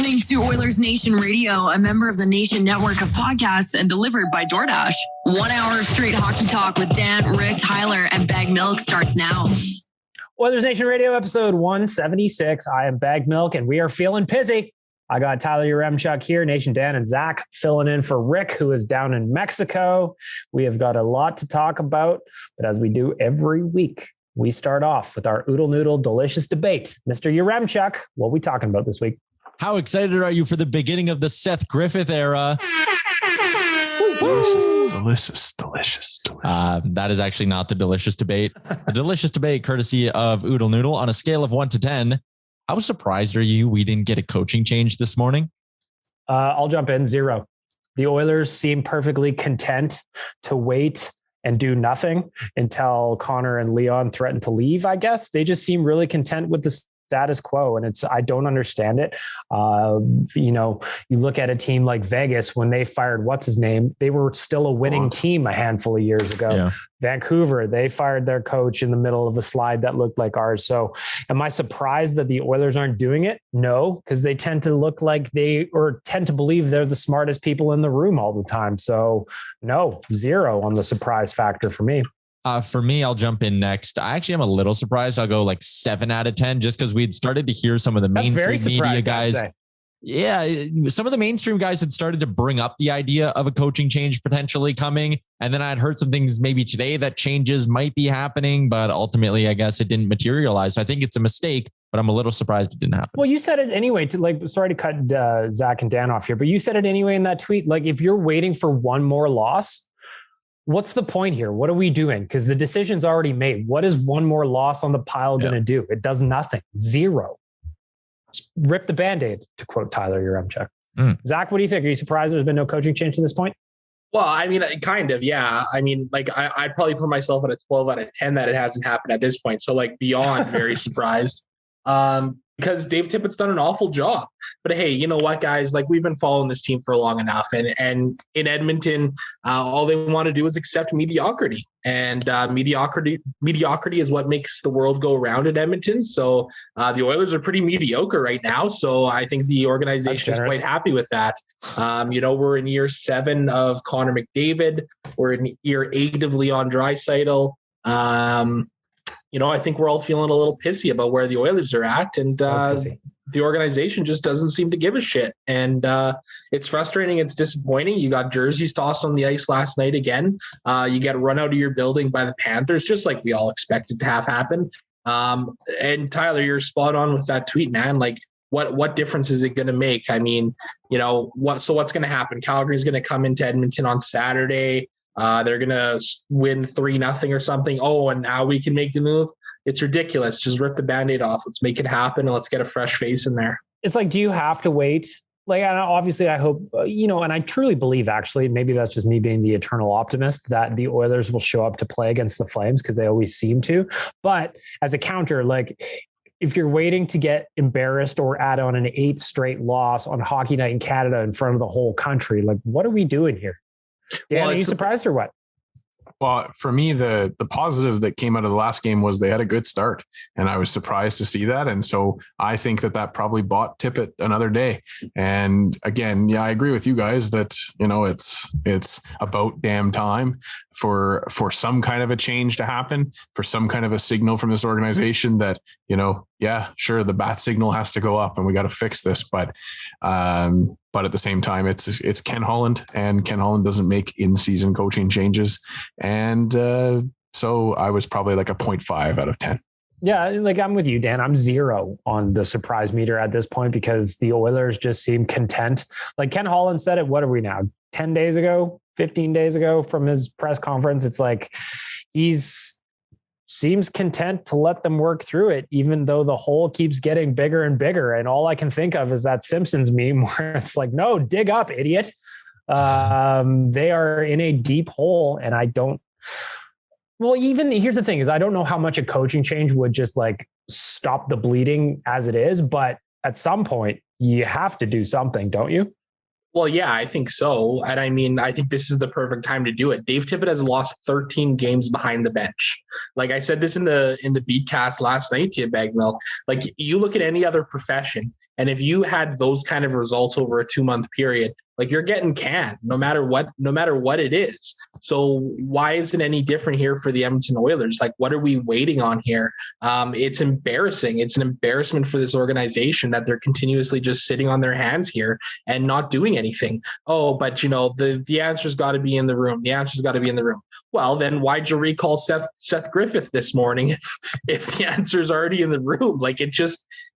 listening to Oilersnation Radio, a member of the Nation network of podcasts and delivered by DoorDash. 1 hour of straight hockey talk with Dan, Rick, Tyler, and Bag Milk starts now. Oilersnation Radio episode 176. I am Bag Milk, and we are feeling pizzy. I got Tyler Yaremchuk here, Nation Dan, and Zach filling in for Rick, who is down in Mexico. We have got a lot to talk about, but as we do every week, we start off with our Oodle Noodle Delicious Debate. Mr. Yaremchuk, what are we talking about this week? How excited are you for the beginning of the Seth Griffith era? Delicious. That is actually not the delicious debate. The delicious debate, courtesy of Oodle Noodle, on a scale of 1 to 10. How surprised are you we didn't get a coaching change this morning? I'll jump in. 0. The Oilers seem perfectly content to wait and do nothing until Connor and Leon threaten to leave, I guess. They just seem really content with the status quo, and I don't understand it. You look at a team like Vegas, when they fired what's his name, they were still a winning team a handful of years ago. Yeah. Vancouver, they fired their coach in the middle of a slide that looked like ours. So am I surprised that the Oilers aren't doing it? No, because they tend to look like tend to believe they're the smartest people in the room all the time. So no, 0 on the surprise factor for me. For me, I'll jump in next. I actually am a little surprised. I'll go like 7 out of 10, just because we'd started to hear some of the mainstream media guys. Yeah, some of the mainstream guys had started to bring up the idea of a coaching change potentially coming. And then I'd heard some things maybe today that changes might be happening, but ultimately, I guess it didn't materialize. So I think it's a mistake, but I'm a little surprised it didn't happen. Well, you said it anyway, sorry to cut Zach and Dan off here, but you said it anyway in that tweet. Like, if you're waiting for one more loss, what's the point here? What are we doing? Because the decision's already made. What is one more loss on the pile going to do? It does nothing. 0. Just rip the Band-Aid, to quote Tyler Yaremchuk. Zach, what do you think? Are you surprised there's been no coaching change to this point? Well, I mean, kind of, yeah. I mean, like, I'd probably put myself at a 12 out of 10 that it hasn't happened at this point. So, like, beyond very surprised. Because Dave Tippett's done an awful job. But hey, you know what, guys? Like, we've been following this team for long enough. And in Edmonton, all they want to do is accept mediocrity. And mediocrity is what makes the world go round in Edmonton. So the Oilers are pretty mediocre right now. So I think the organization is quite happy with that. We're in year 7 of Connor McDavid. We're in year 8 of Leon Draisaitl. I think we're all feeling a little pissy about where the Oilers are at, and the organization just doesn't seem to give a shit. And it's frustrating. It's disappointing. You got jerseys tossed on the ice last night again. You get run out of your building by the Panthers, just like we all expected to have happen. And Tyler, you're spot on with that tweet, man. Like, what difference is it going to make? I mean, what's going to happen? Calgary's going to come into Edmonton on Saturday. They're going to win 3-0 or something. Oh, and now we can make the move. It's ridiculous. Just rip the Band-Aid off. Let's make it happen. And let's get a fresh face in there. It's like, do you have to wait? Like, obviously I hope, and I truly believe, actually, maybe that's just me being the eternal optimist, that the Oilers will show up to play against the Flames, because they always seem to. But as a counter, like, if you're waiting to get embarrassed or add on an 8th straight loss on Hockey Night in Canada in front of the whole country, like, what are we doing here? Dan, are you surprised or what? Well, for me, the positive that came out of the last game was they had a good start, and I was surprised to see that. And so I think that probably bought Tippett another day. And again, yeah, I agree with you guys that, it's about damn time for some kind of a change to happen, for some kind of a signal from this organization that, yeah, sure, the bat signal has to go up and we got to fix this. But at the same time, it's Ken Holland, and Ken Holland doesn't make in-season coaching changes. And so I was probably like a 0.5 out of 10. Yeah, like, I'm with you, Dan. I'm 0 on the surprise meter at this point, because the Oilers just seem content. Like, Ken Holland said it, what are we now, 10 days ago, 15 days ago from his press conference? It's like seems content to let them work through it, even though the hole keeps getting bigger and bigger. And all I can think of is that Simpsons meme where it's like, no, dig up, idiot. They are in a deep hole, and here's the thing is, I don't know how much a coaching change would just like stop the bleeding as it is, but at some point you have to do something, don't you? Well, yeah, I think so. And I mean, I think this is the perfect time to do it. Dave Tippett has lost 13 games behind the bench. Like I said this in the Beatcast last night to you, Bagmill. Like you look at any other profession, and if you had those kind of results over a 2-month period, like you're getting canned no matter what it is. So why isn't any different here for the Edmonton Oilers? Like, what are we waiting on here? It's embarrassing. It's an embarrassment for this organization that they're continuously just sitting on their hands here and not doing anything. Oh, but the answer's got to be in the room. The answer's got to be in the room. Well, then why'd you recall Seth Griffith this morning if the answer's already in the room? Like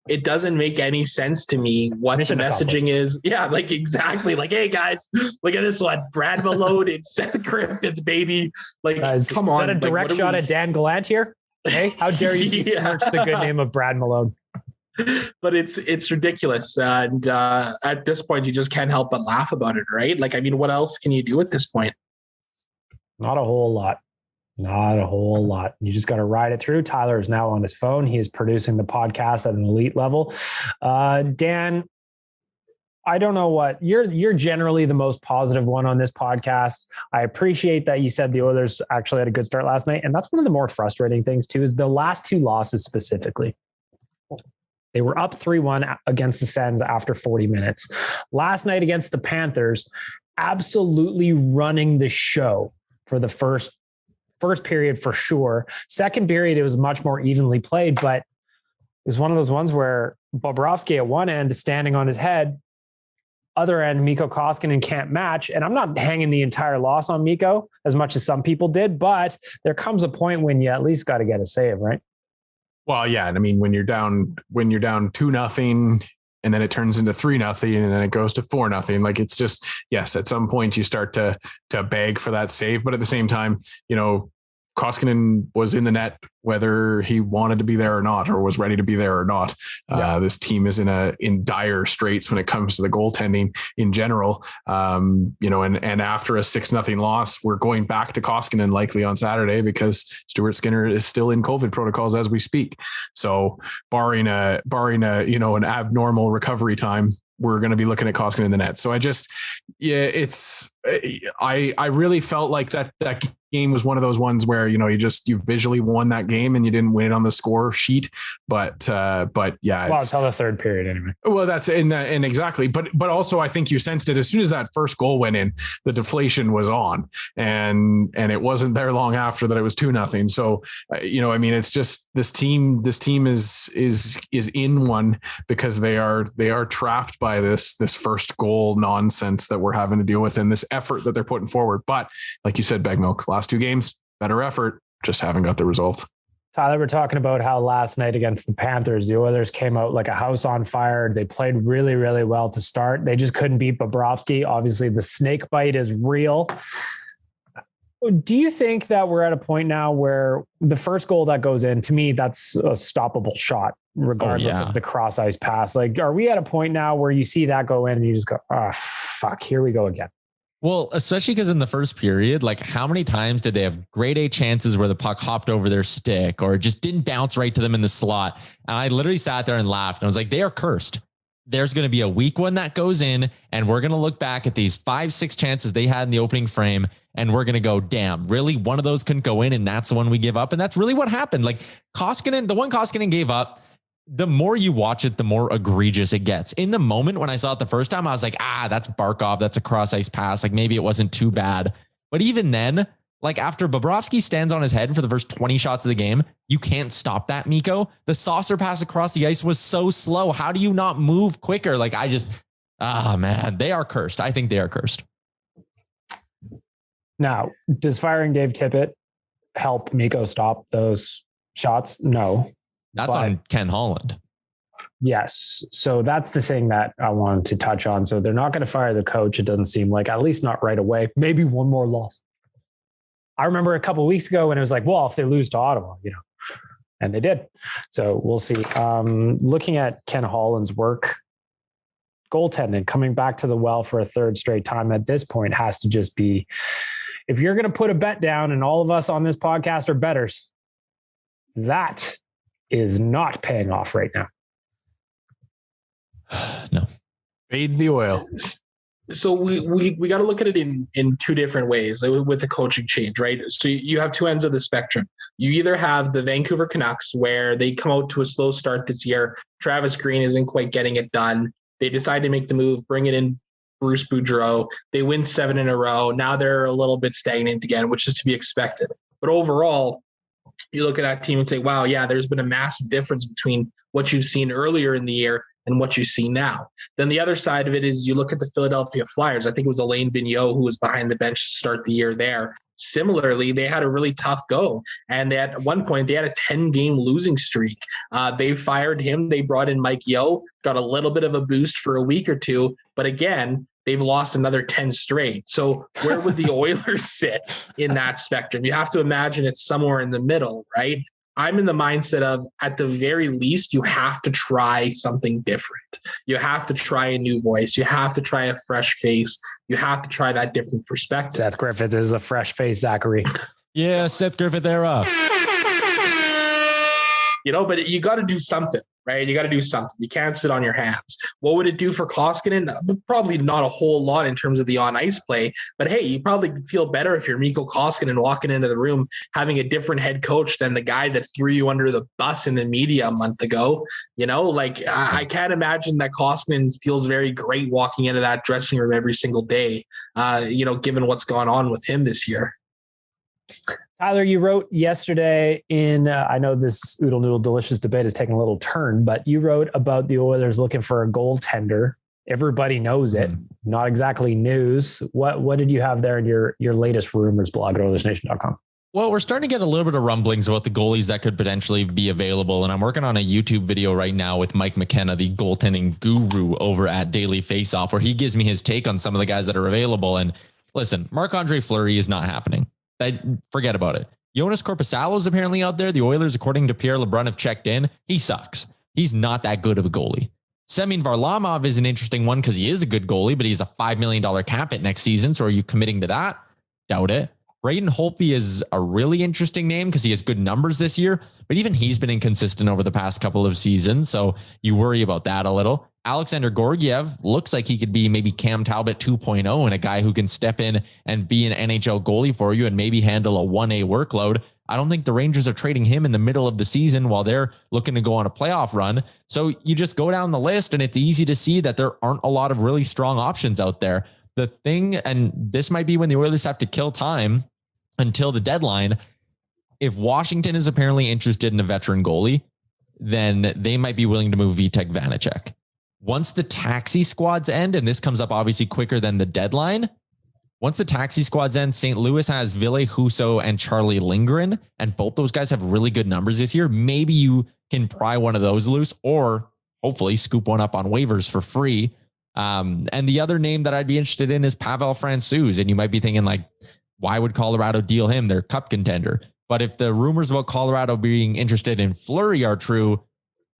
it doesn't make any sense to me what the messaging is. Yeah, like exactly. Like, hey guys, look at this one. Brad Malone and Seth Griffith, baby. Like, guys, come on. Is that a direct shot at Dan Gallant here? Hey, how dare you besmirch the good name of Brad Malone? But it's ridiculous. And at this point, you just can't help but laugh about it, right? Like, I mean, what else can you do at this point? Not a whole lot. Not a whole lot. You just got to ride it through. Tyler is now on his phone. He is producing the podcast at an elite level. Dan, I don't know what you're generally the most positive one on this podcast. I appreciate that you said the Oilers actually had a good start last night. And that's one of the more frustrating things too, is the last two losses specifically. They were up 3-1 against the Sens after 40 minutes. Last night against the Panthers, absolutely running the show for the first period for sure. Second period, it was much more evenly played, but it was one of those ones where Bobrovsky at one end is standing on his head, other end, Mikko Koskinen can't match. And I'm not hanging the entire loss on Mikko as much as some people did, but there comes a point when you at least got to get a save, right? Well, yeah. And I mean, when you're down 2-0 and then it turns into 3-0 and then it goes to 4-0. Like it's just, yes, at some point you start to beg for that save, but at the same time, Koskinen was in the net, whether he wanted to be there or not, or was ready to be there or not. Yeah. This team is in dire straits when it comes to the goaltending in general. And after a 6-0 loss, we're going back to Koskinen likely on Saturday because Stuart Skinner is still in COVID protocols as we speak. So barring an abnormal recovery time, we're going to be looking at Koskinen in the net. So I really felt like that game was one of those ones where, you visually won that game and you didn't win it on the score sheet, but yeah. Well, until the third period anyway. Well, that's and exactly. But also I think you sensed it as soon as that first goal went in, the deflation was on and it wasn't there long after that it was 2-0. So, it's just this team is in one because they are trapped by this first goal nonsense that we're having to deal with and this effort that they're putting forward. But like you said, Bagmilk, last 2 games, better effort, just haven't got the results. Tyler, we're talking about how last night against the Panthers, the Oilers came out like a house on fire. They played really, really well to start. They just couldn't beat Bobrovsky. Obviously, the snake bite is real. Do you think that we're at a point now where the first goal that goes in, to me, that's a stoppable shot, regardless of the cross ice pass? Like, are we at a point now where you see that go in and you just go, oh, fuck, here we go again? Well, especially because in the first period, like how many times did they have grade A chances where the puck hopped over their stick or just didn't bounce right to them in the slot? And I literally sat there and laughed. And I was like, they are cursed. There's going to be a weak one that goes in and we're going to look back at these 5-6 chances they had in the opening frame. And we're going to go, damn, really? One of those couldn't go in. And that's the one we give up. And that's really what happened. Like the one Koskinen gave up, the more you watch it, the more egregious it gets. In the moment when I saw it the first time, I was like, that's Barkov. That's a cross ice pass. Like maybe it wasn't too bad. But even then, like after Bobrovsky stands on his head for the first 20 shots of the game, you can't stop that, Mikko. The saucer pass across the ice was so slow. How do you not move quicker? Like man, they are cursed. I think they are cursed. Now, does firing Dave Tippett help Mikko stop those shots? No. That's on Ken Holland. Yes. So that's the thing that I wanted to touch on. So they're not going to fire the coach. It doesn't seem like, at least not right away. Maybe one more loss. I remember a couple of weeks ago when it was like, well, if they lose to Ottawa, and they did. So we'll see. Looking at Ken Holland's work, goaltending, coming back to the well for a third straight time at this point has to just be, if you're going to put a bet down and all of us on this podcast are bettors, that is not paying off right now. No. Fade the oil. So we got to look at it in two different ways with the coaching change, right? So you have two ends of the spectrum. You either have the Vancouver Canucks, where they come out to a slow start this year. Travis Green isn't quite getting it done. They decide to make the move, bring it in Bruce Boudreau. They win 7 in a row. Now they're a little bit stagnant again, which is to be expected. But overall, you look at that team and say, wow, yeah, there's been a massive difference between what you've seen earlier in the year and what you see now. Then the other side of it is you look at the Philadelphia Flyers. I think it was Alain Vigneault who was behind the bench to start the year there. Similarly, they had a really tough go. And at one point, they had a 10-game losing streak. They fired him. They brought in Mike Yeo, got a little bit of a boost for a week or two. But again, they've lost another 10 straight. So where would the Oilers sit in that spectrum? You have to imagine it's somewhere in the middle, right? I'm in the mindset of, at the very least, you have to try something different. You have to try a new voice. You have to try a fresh face. You have to try that different perspective. Seth Griffith is a fresh face, Zachary. Yeah, Seth Griffith era. But you got to do something, right? You got to do something. You can't sit on your hands. What would it do for Koskinen? Probably not a whole lot in terms of the on-ice play, but hey, you probably feel better if you're Mikko Koskinen walking into the room having a different head coach than the guy that threw you under the bus in the media a month ago. I can't imagine that Koskinen feels very great walking into that dressing room every single day, given what's gone on with him this year. Tyler, you wrote yesterday I know this Oodle Noodle Delicious debate is taking a little turn, but you wrote about the Oilers looking for a goaltender. Everybody knows it. Not exactly news. What did you have there in your latest rumors blog at Oilersnation.com? Well, we're starting to get a little bit of rumblings about the goalies that could potentially be available. And I'm working on a YouTube video right now with Mike McKenna, the goaltending guru over at Daily Faceoff, where he gives me his take on some of the guys that are available. And listen, Marc-Andre Fleury is not happening. Forget about it. Jonas Korpisalo is apparently out there. The Oilers, according to Pierre LeBrun, have checked in. He sucks. He's not that good of a goalie. Semyon Varlamov is an interesting one because he is a good goalie, but he's a $5 million cap hit next season. So are you committing to that? Doubt it. Braden Holtby is a really interesting name because he has good numbers this year, but even he's been inconsistent over the past couple of seasons. So you worry about that a little. Alexander Gorgiev looks like he could be maybe Cam Talbot 2.0 and a guy who can step in and be an NHL goalie for you and maybe handle a 1A workload. I don't think the Rangers are trading him in the middle of the season while they're looking to go on a playoff run. So you just go down the list and it's easy to see that there aren't a lot of really strong options out there. The thing, and this might be when the Oilers have to kill time until the deadline. If Washington is apparently interested in a veteran goalie, then they might be willing to move Vitek Vanacek. Once the taxi squads end, and this comes up obviously quicker than the deadline, once the taxi squads end, St. Louis has Ville Husso and Charlie Lindgren, and both those guys have really good numbers this year. Maybe you can pry one of those loose or hopefully scoop one up on waivers for free. And the other name that I'd be interested in is Pavel Francouz. And you might be thinking like, why would Colorado deal him? They're cup contender. But if the rumors about Colorado being interested in Fleury are true,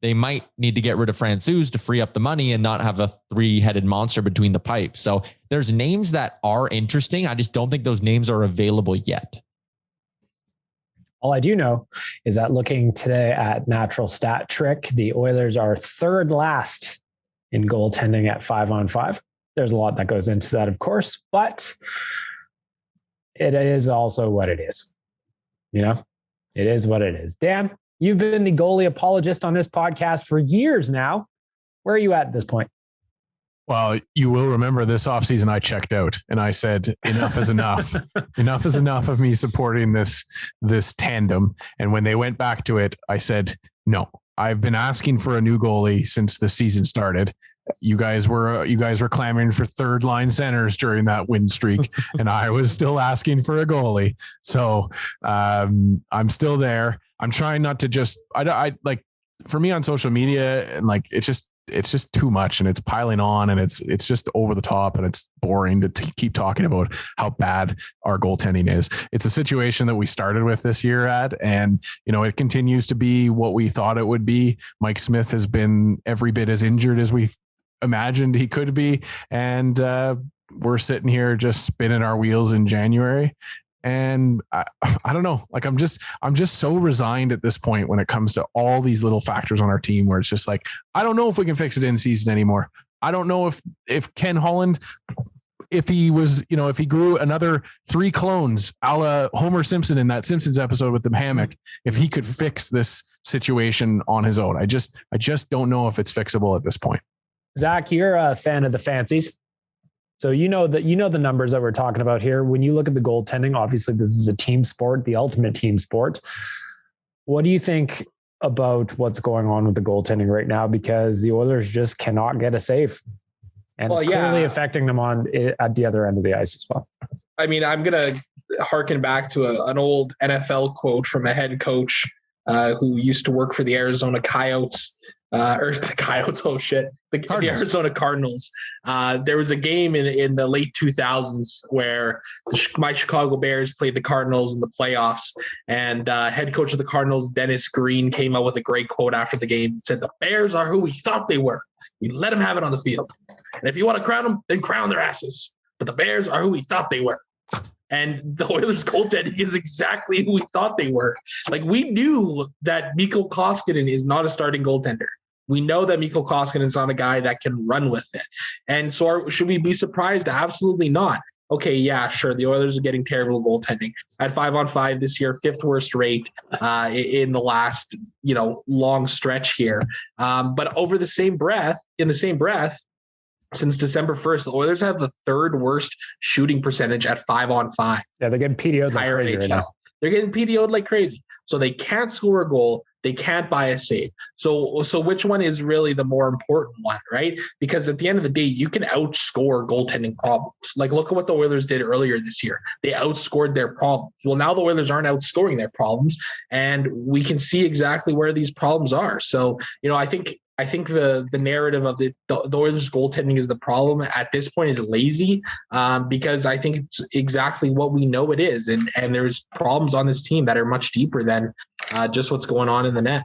they might need to get rid of Francouz to free up the money and not have a 3-headed monster between the pipes. So there's names that are interesting. I just don't think those names are available yet. All I do know is that looking today at Natural Stat Trick, the Oilers are third last in goaltending at 5-on-5. There's a lot that goes into that, of course, but it is also what it is. It is what it is. Dan, you've been the goalie apologist on this podcast for years now. Where are you at this point? Well, you will remember this offseason I checked out and I said, enough is enough. Enough is enough of me supporting this tandem. And when they went back to it, I said, no, I've been asking for a new goalie since the season started. You guys were clamoring for third line centers during that win streak, and I was still asking for a goalie. So I'm still there. I'm trying not to just I like, for me on social media, and like it's just too much and it's piling on and it's just over the top and it's boring to keep talking about how bad our goaltending is. It's a situation that we started with this year and it continues to be what we thought it would be. Mike Smith has been every bit as injured as we imagined he could be. And we're sitting here just spinning our wheels in January. And I don't know, like I'm just so resigned at this point when it comes to all these little factors on our team where it's just like, I don't know if we can fix it in season anymore. I don't know if Ken Holland if he was, if he grew another 3 clones, a la Homer Simpson in that Simpsons episode with the hammock, if he could fix this situation on his own. I just don't know if it's fixable at this point. Zach, you're a fan of the fancies. So the numbers that we're talking about here. When you look at the goaltending, obviously this is a team sport, the ultimate team sport. What do you think about what's going on with the goaltending right now? Because the Oilers just cannot get a save. And it's clearly affecting them at the other end of the ice as well. I mean, I'm going to harken back to an old NFL quote from a head coach who used to work for the Arizona Coyotes. The Arizona Cardinals. There was a game in the late 2000s where my Chicago Bears played the Cardinals in the playoffs, and head coach of the Cardinals, Dennis Green, came out with a great quote after the game. It said, "The Bears are who we thought they were. We let them have it on the field. And if you want to crown them, then crown their asses. But the Bears are who we thought they were." And the Oilers goaltending is exactly who we thought they were. Like, we knew that Mikko Koskinen is not a starting goaltender. We know that Mikko Koskinen is not a guy that can run with it. And so should we be surprised? Absolutely not. Okay, yeah, sure. The Oilers are getting terrible goaltending. At 5-on-5 this year, 5th worst rate in the last, long stretch here. But in the same breath, since December 1st, the Oilers have the 3rd worst shooting percentage at 5-on-5. Yeah, they're getting PDO'd like crazy right now. They're getting PDO'd like crazy. So they can't score a goal. They can't buy a save. So which one is really the more important one, right? Because at the end of the day, you can outscore goaltending problems. Like, look at what the Oilers did earlier this year. They outscored their problems. Well, now the Oilers aren't outscoring their problems, and we can see exactly where these problems are. So, I think the narrative of the Oilers goaltending is the problem at this point is lazy, because I think it's exactly what we know it is. And there's problems on this team that are much deeper than just what's going on in the net.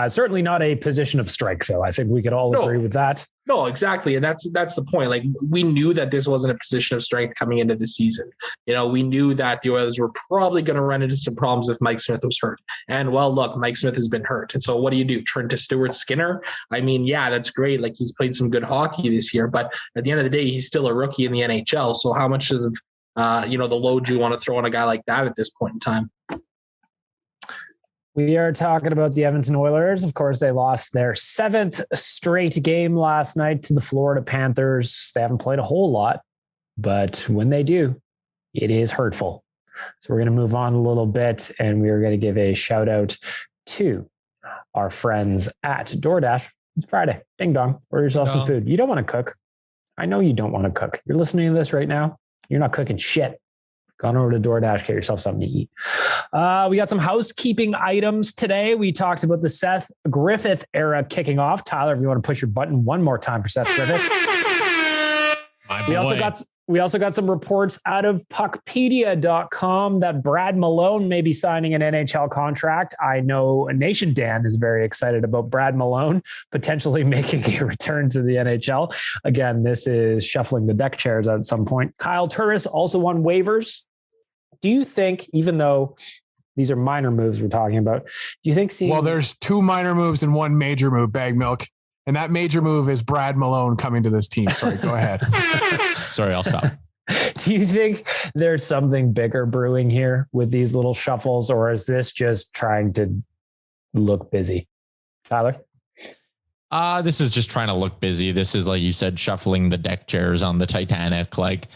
Certainly not a position of strength, though. I think we could all agree with that. No, exactly. And that's the point. Like, we knew that this wasn't a position of strength coming into the season. We knew that the Oilers were probably going to run into some problems if Mike Smith was hurt. And well, look, Mike Smith has been hurt. And so what do? Turn to Stuart Skinner? I mean, yeah, that's great. Like, he's played some good hockey this year, but at the end of the day, he's still a rookie in the NHL. So how much of, the load do you want to throw on a guy like that at this point in time? We are talking about the Edmonton Oilers. Of course, they lost their 7th straight game last night to the Florida Panthers. They haven't played a whole lot, but when they do, it is hurtful. So we're going to move on a little bit, and we are going to give a shout out to our friends at DoorDash. It's Friday. Ding dong. Order yourself some food. You don't want to cook. I know you don't want to cook. You're listening to this right now. You're not cooking shit. Go on over to DoorDash, get yourself something to eat. We got some housekeeping items today. We talked about the Seth Griffith era kicking off. Tyler, if you want to push your button one more time for Seth Griffith. We also got some reports out of puckpedia.com that Brad Malone may be signing an NHL contract. I know Nation Dan is very excited about Brad Malone potentially making a return to the NHL. Again, this is shuffling the deck chairs at some point. Kyle Turris also on waivers. Do you think, even though these are minor moves we're talking about, do you think there's 2 minor moves and 1 major move, Bag Milk. And that major move is Brad Malone coming to this team. Sorry, go ahead. Sorry, I'll stop. Do you think there's something bigger brewing here with these little shuffles, or is this just trying to look busy? Tyler? This is just trying to look busy. This is, like you said, shuffling the deck chairs on the Titanic. Like,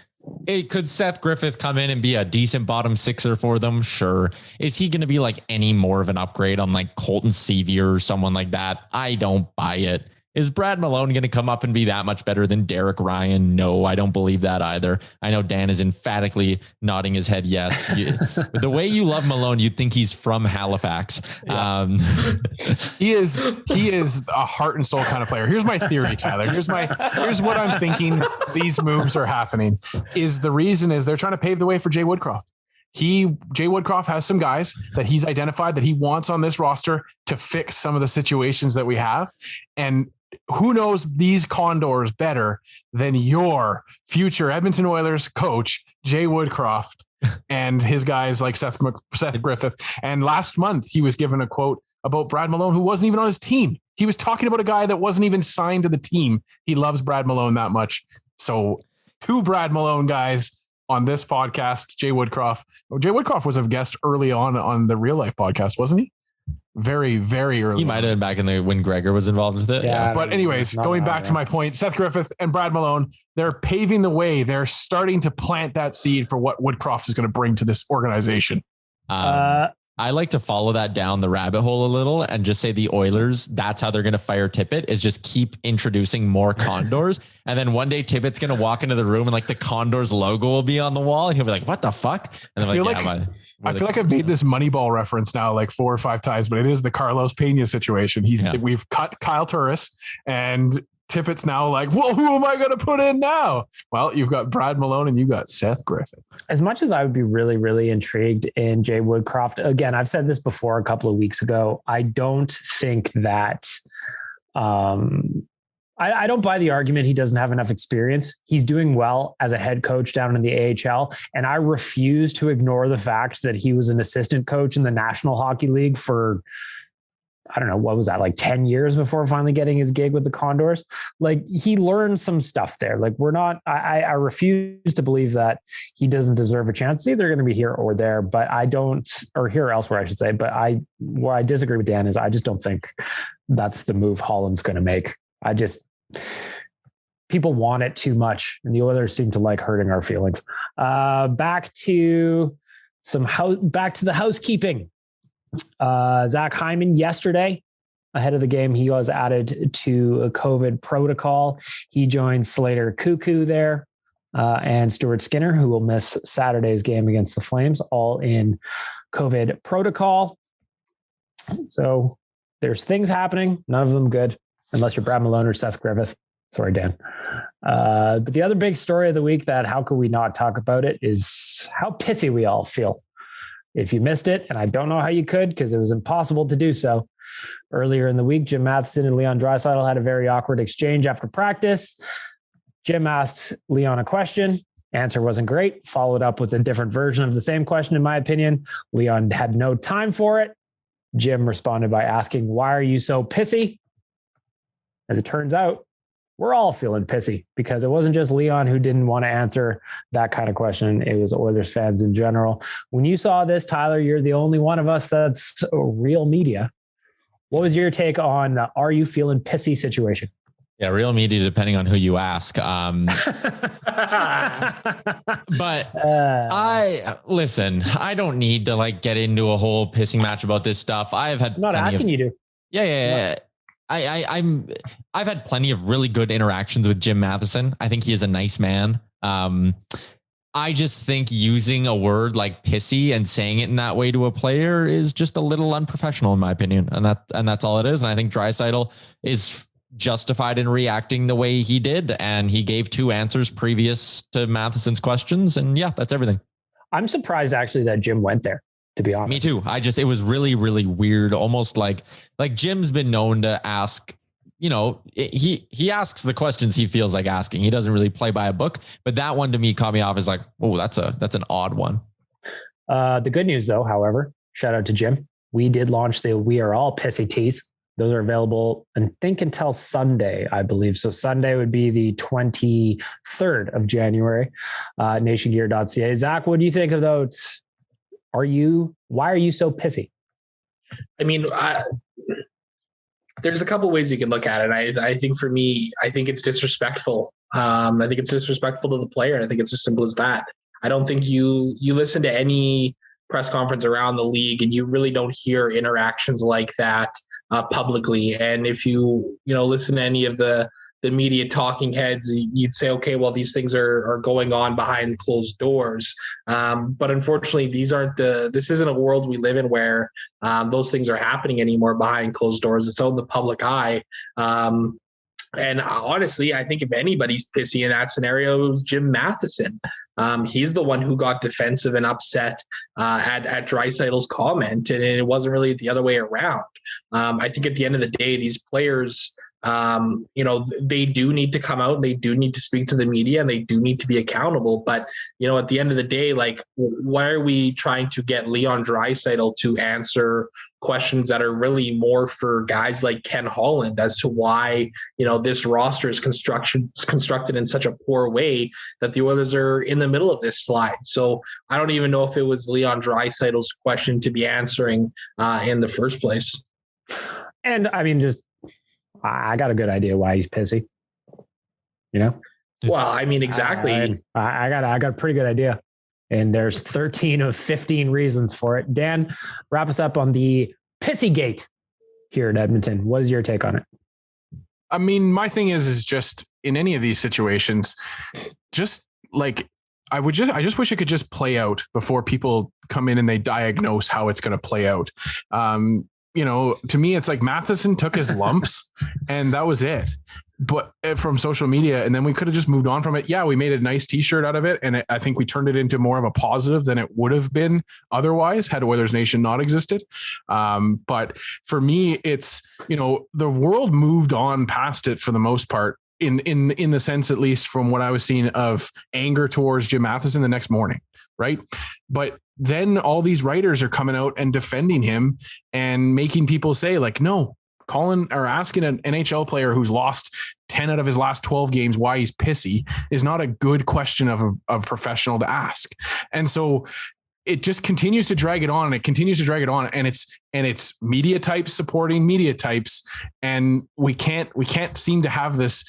could Seth Griffith come in and be a decent bottom sixer for them? Sure. Is he going to be like any more of an upgrade on like Colton Sevier or someone like that? I don't buy it. Is Brad Malone going to come up and be that much better than Derek Ryan? No, I don't believe that either. I know Dan is emphatically nodding his head yes. The way you love Malone, you'd think he's from Halifax. Yeah. He is a heart and soul kind of player. Here's my theory, Tyler. Here's what I'm thinking these moves are happening. The reason is they're trying to pave the way for Jay Woodcroft. Jay Woodcroft has some guys that he's identified that he wants on this roster to fix some of the situations that we have. And who knows these Condors better than your future Edmonton Oilers coach, Jay Woodcroft, and his guys like Seth Griffith. And last month he was given a quote about Brad Malone, who wasn't even on his team. He was talking about a guy that wasn't even signed to the team. He loves Brad Malone that much. So two Brad Malone guys on this podcast. Jay Woodcroft. Jay Woodcroft was a guest early on the Real Life podcast, wasn't he? Very, very early. He might have been back when Gregor was involved with it. Yeah. But anyways, going back to my point, Seth Griffith and Brad Malone, they're paving the way. They're starting to plant that seed for what Woodcroft is going to bring to this organization. I like to follow that down the rabbit hole a little and just say the Oilers, that's how they're going to fire Tippett, is just keep introducing more Condors. And then one day Tippett's going to walk into the room and like the Condors logo will be on the wall and he'll be like, what the fuck? And I feel like I've made this Moneyball reference now like 4 or 5 times, but it is the Carlos Pena situation. We've cut Kyle Turris and Tippett's now like, well, who am I going to put in now? Well, you've got Brad Malone and you got Seth Griffith. As much as I would be really, really intrigued in Jay Woodcroft, again, I've said this before a couple of weeks ago. I don't think that I don't buy the argument he doesn't have enough experience. He's doing well as a head coach down in the AHL. And I refuse to ignore the fact that he was an assistant coach in the National Hockey League for, I don't know, what was that, like 10 years before finally getting his gig with the Condors? Like he learned some stuff there. Like I refuse to believe that he doesn't deserve a chance. It's either going to be here or there, but or here or elsewhere, I should say. But where I disagree with Dan is I just don't think that's the move Holland's going to make. People want it too much and the Oilers seem to like hurting our feelings. Back to the housekeeping. Zach Hyman yesterday ahead of the game, he was added to a COVID protocol. He joined Slater Cuckoo there and Stuart Skinner, who will miss Saturday's game against the Flames, all in COVID protocol. So there's things happening, none of them good, unless you're Brad Malone or Seth Griffith. Sorry, Dan. But the other big story of the week that how could we not talk about it is how pissy we all feel. If you missed it, and I don't know how you could because it was impossible to do so, earlier in the week, Jim Matheson and Leon Draisaitl had a very awkward exchange after practice. Jim asked Leon a question. Answer wasn't great. Followed up with a different version of the same question, in my opinion. Leon had no time for it. Jim responded by asking, "Why are you so pissy?" As it turns out, we're all feeling pissy because it wasn't just Leon who didn't want to answer that kind of question. It was Oilers fans in general. When you saw this, Tyler, you're the only one of us that's real media. What was your take on the "are you feeling pissy" situation? Yeah, real media, depending on who you ask. But I don't need to like get into a whole pissing match about this stuff. I'm not asking you to. Yeah. I've had plenty of really good interactions with Jim Matheson. I think he is a nice man. I just think using a word like pissy and saying it in that way to a player is just a little unprofessional in my opinion. And that's all it is. And I think Draisaitl is justified in reacting the way he did. And he gave 2 answers previous to Matheson's questions. And yeah, that's everything. I'm surprised actually that Jim went there. To be honest. Me too. It was really, really weird. Almost like Jim's been known to ask, he asks the questions he feels like asking. He doesn't really play by a book, but that one to me caught me off as like, oh, that's an odd one. The good news though, however, shout out to Jim. We did launch the We Are All Pissy Tees. Those are available, I think, until Sunday, I believe. So Sunday would be the 23rd of January, nationgear.ca. Zach, what do you think of those? Why are you so pissy? I mean, there's a couple ways you can look at it. I think for me, I think it's disrespectful. I think it's disrespectful to the player. I think it's as simple as that. I don't think you listen to any press conference around the league and you really don't hear interactions like that publicly. And if you listen to any of the media talking heads, you'd say, okay, well, these things are going on behind closed doors. But unfortunately, this isn't a world we live in where those things are happening anymore behind closed doors. It's out in the public eye. And honestly, I think if anybody's pissy in that scenario, it was Jim Matheson. He's the one who got defensive and upset at Draisaitl's comment, and it wasn't really the other way around. I think at the end of the day, these players They do need to come out and they do need to speak to the media and they do need to be accountable. But, at the end of the day, like, why are we trying to get Leon Draisaitl to answer questions that are really more for guys like Ken Holland as to why, this roster is constructed in such a poor way that the Oilers are in the middle of this slide. So I don't even know if it was Leon Draisaitl's question to be answering in the first place. And I mean, I got a good idea why he's pissy. Well, I mean, exactly. I got a pretty good idea. And there's 13 of 15 reasons for it. Dan, wrap us up on the pissy gate here in Edmonton. What is your take on it? I mean, my thing is just in any of these situations, just like I just wish it could just play out before people come in and they diagnose how it's going to play out. To me, it's like Matheson took his lumps and that was it. But from social media, and then we could have just moved on from it. Yeah, we made a nice t-shirt out of it. And I think we turned it into more of a positive than it would have been otherwise had Oilers Nation not existed. But for me, it's, the world moved on past it for the most part in the sense, at least from what I was seeing, of anger towards Jim Matheson the next morning. Right. But then all these writers are coming out and defending him and making people say like, no, calling or asking an NHL player who's lost 10 out of his last 12 games why he's pissy is not a good question of a professional to ask. And so it just continues to drag it on and it continues to drag it on. And it's media types supporting media types. And we can't seem to have this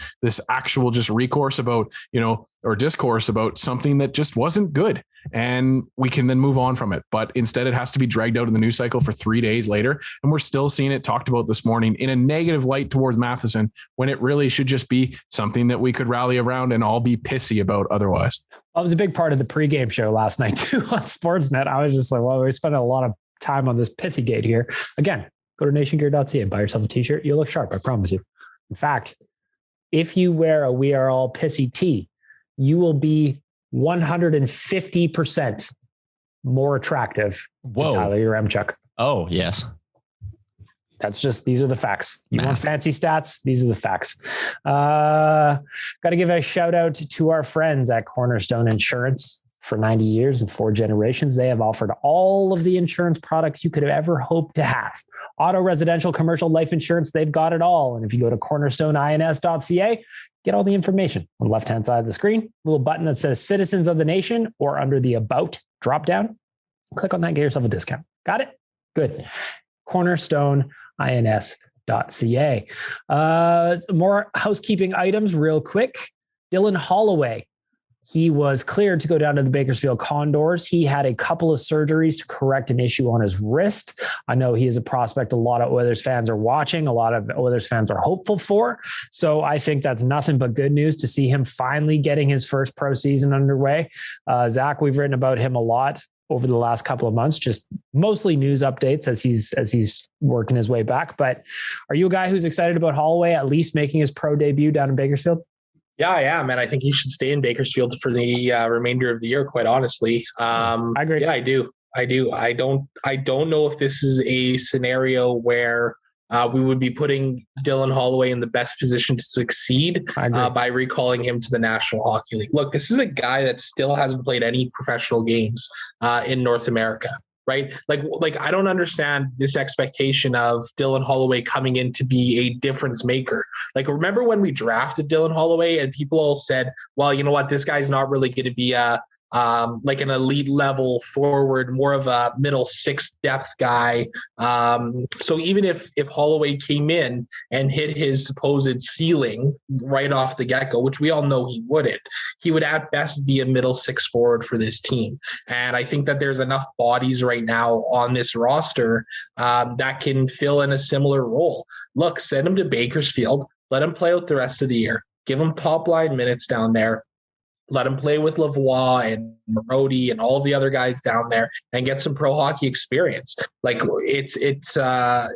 actual just recourse about, or discourse about something that just wasn't good. And we can then move on from it. But instead it has to be dragged out in the news cycle for 3 days later. And we're still seeing it talked about this morning in a negative light towards Matheson, when it really should just be something that we could rally around and all be pissy about otherwise. I was a big part of the pregame show last night too on Sportsnet. I was just like, well, we're spending a lot of time on this pissy gate here. Again, go to nationgear.ca and buy yourself a t-shirt. You'll look sharp. I promise you. In fact, if you wear a We Are All Pissy tee, you will be 150% more attractive to Tyler Yaremchuk. Oh, yes. These are the facts. You want fancy stats? These are the facts. Got to give a shout out to our friends at Cornerstone Insurance. For 90 years and 4 generations, they have offered all of the insurance products you could have ever hoped to have. Auto, residential, commercial, life insurance, they've got it all. And if you go to cornerstoneins.ca, get all the information on the left-hand side of the screen, a little button that says Citizens of the Nation, or under the About drop-down. Click on that, get yourself a discount. Got it? Good. cornerstoneins.ca. More housekeeping items real quick. Dylan Holloway. He was cleared to go down to the Bakersfield Condors. He had a couple of surgeries to correct an issue on his wrist. I know he is a prospect a lot of Oilers fans are watching, a lot of Oilers fans are hopeful for. So I think that's nothing but good news to see him finally getting his first pro season underway. Zach, we've written about him a lot over the last couple of months, just mostly news updates as he's working his way back. But are you a guy who's excited about Holloway at least making his pro debut down in Bakersfield? Yeah, I am, and I think he should stay in Bakersfield for the remainder of the year. Quite honestly, I agree. Yeah, I do. I don't know if this is a scenario where we would be putting Dylan Holloway in the best position to succeed by recalling him to the National Hockey League. Look, this is a guy that still hasn't played any professional games in North America. Right? Like I don't understand this expectation of Dylan Holloway coming in to be a difference maker. Like, remember when we drafted Dylan Holloway and people all said, well, you know what, this guy's not really going to be like an elite level forward, more of a middle six depth guy. So even if Holloway came in and hit his supposed ceiling right off the get-go, which we all know he wouldn't, he would at best be a middle six forward for this team. And I think that there's enough bodies right now on this roster that can fill in a similar role. Look, send him to Bakersfield, let him play out the rest of the year, give him top line minutes down there. Let him play with Lavoie and Marody and all of the other guys down there and get some pro hockey experience. Like it's a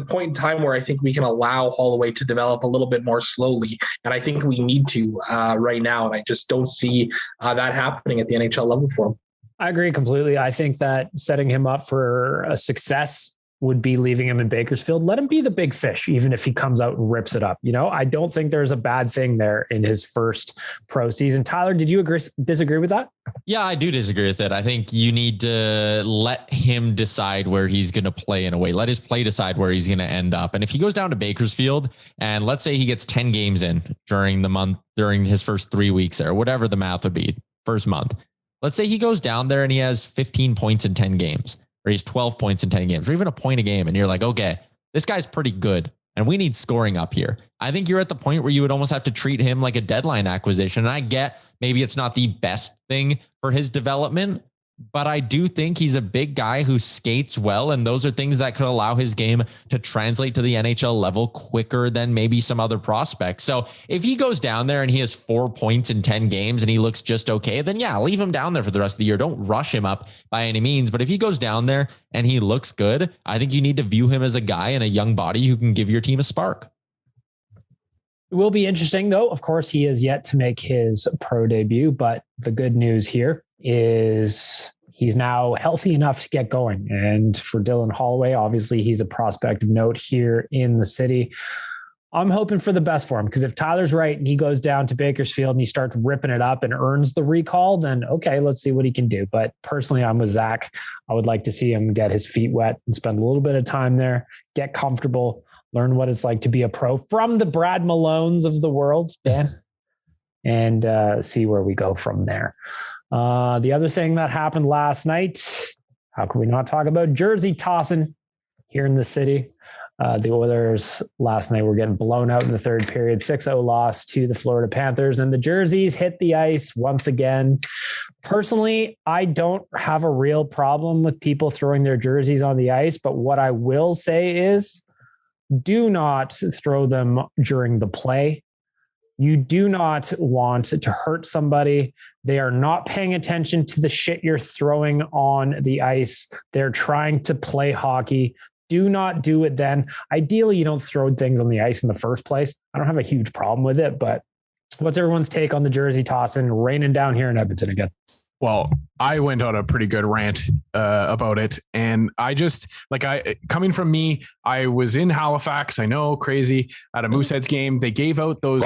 point in time where I think we can allow Holloway to develop a little bit more slowly. And I think we need to right now. And I just don't see that happening at the NHL level for him. I agree completely. I think that setting him up for a success would be leaving him in Bakersfield. Let him be the big fish, even if he comes out and rips it up. I don't think there's a bad thing there in his first pro season. Tyler, did you disagree with that? Yeah, I do disagree with it. I think you need to let him decide where he's going to play in a way. Let his play decide where he's going to end up. And if he goes down to Bakersfield and let's say he gets 10 games in during his first 3 weeks there, whatever the math would be, first month, let's say he goes down there and he has 15 points in 10 games. Or he's 12 points in 10 games, or even a point a game. And you're like, okay, this guy's pretty good. And we need scoring up here. I think you're at the point where you would almost have to treat him like a deadline acquisition. And I get maybe it's not the best thing for his development, but I do think he's a big guy who skates well. And those are things that could allow his game to translate to the NHL level quicker than maybe some other prospects. So if he goes down there and he has 4 points in 10 games and he looks just okay, then yeah, leave him down there for the rest of the year. Don't rush him up by any means. But if he goes down there and he looks good, I think you need to view him as a guy and a young body who can give your team a spark. It will be interesting, though. Of course, he has yet to make his pro debut, but the good news here is he's now healthy enough to get going. And for Dylan Holloway, obviously, he's a prospect of note here in the city. I'm hoping for the best for him, because if Tyler's right and he goes down to Bakersfield and he starts ripping it up and earns the recall, then okay, let's see what he can do. But personally, I'm with Zach. I would like to see him get his feet wet and spend a little bit of time there, get comfortable, learn what it's like to be a pro from the Brad Malones of the world, Dan, and see where we go from there. The other thing that happened last night, how can we not talk about jersey tossing here in the city? The Oilers last night were getting blown out in the third period, 6-0 loss to the Florida Panthers, and the jerseys hit the ice once again. Personally, I don't have a real problem with people throwing their jerseys on the ice, but what I will say is do not throw them during the play. You do not want to hurt somebody. They are not paying attention to the shit you're throwing on the ice. They're trying to play hockey. Do not do it then. Ideally, you don't throw things on the ice in the first place. I don't have a huge problem with it, but what's everyone's take on the jersey tossing raining down here in Edmonton again? Well, I went on a pretty good rant about it. And coming from me, I was in Halifax. I know, crazy, at a Mooseheads game. They gave out those.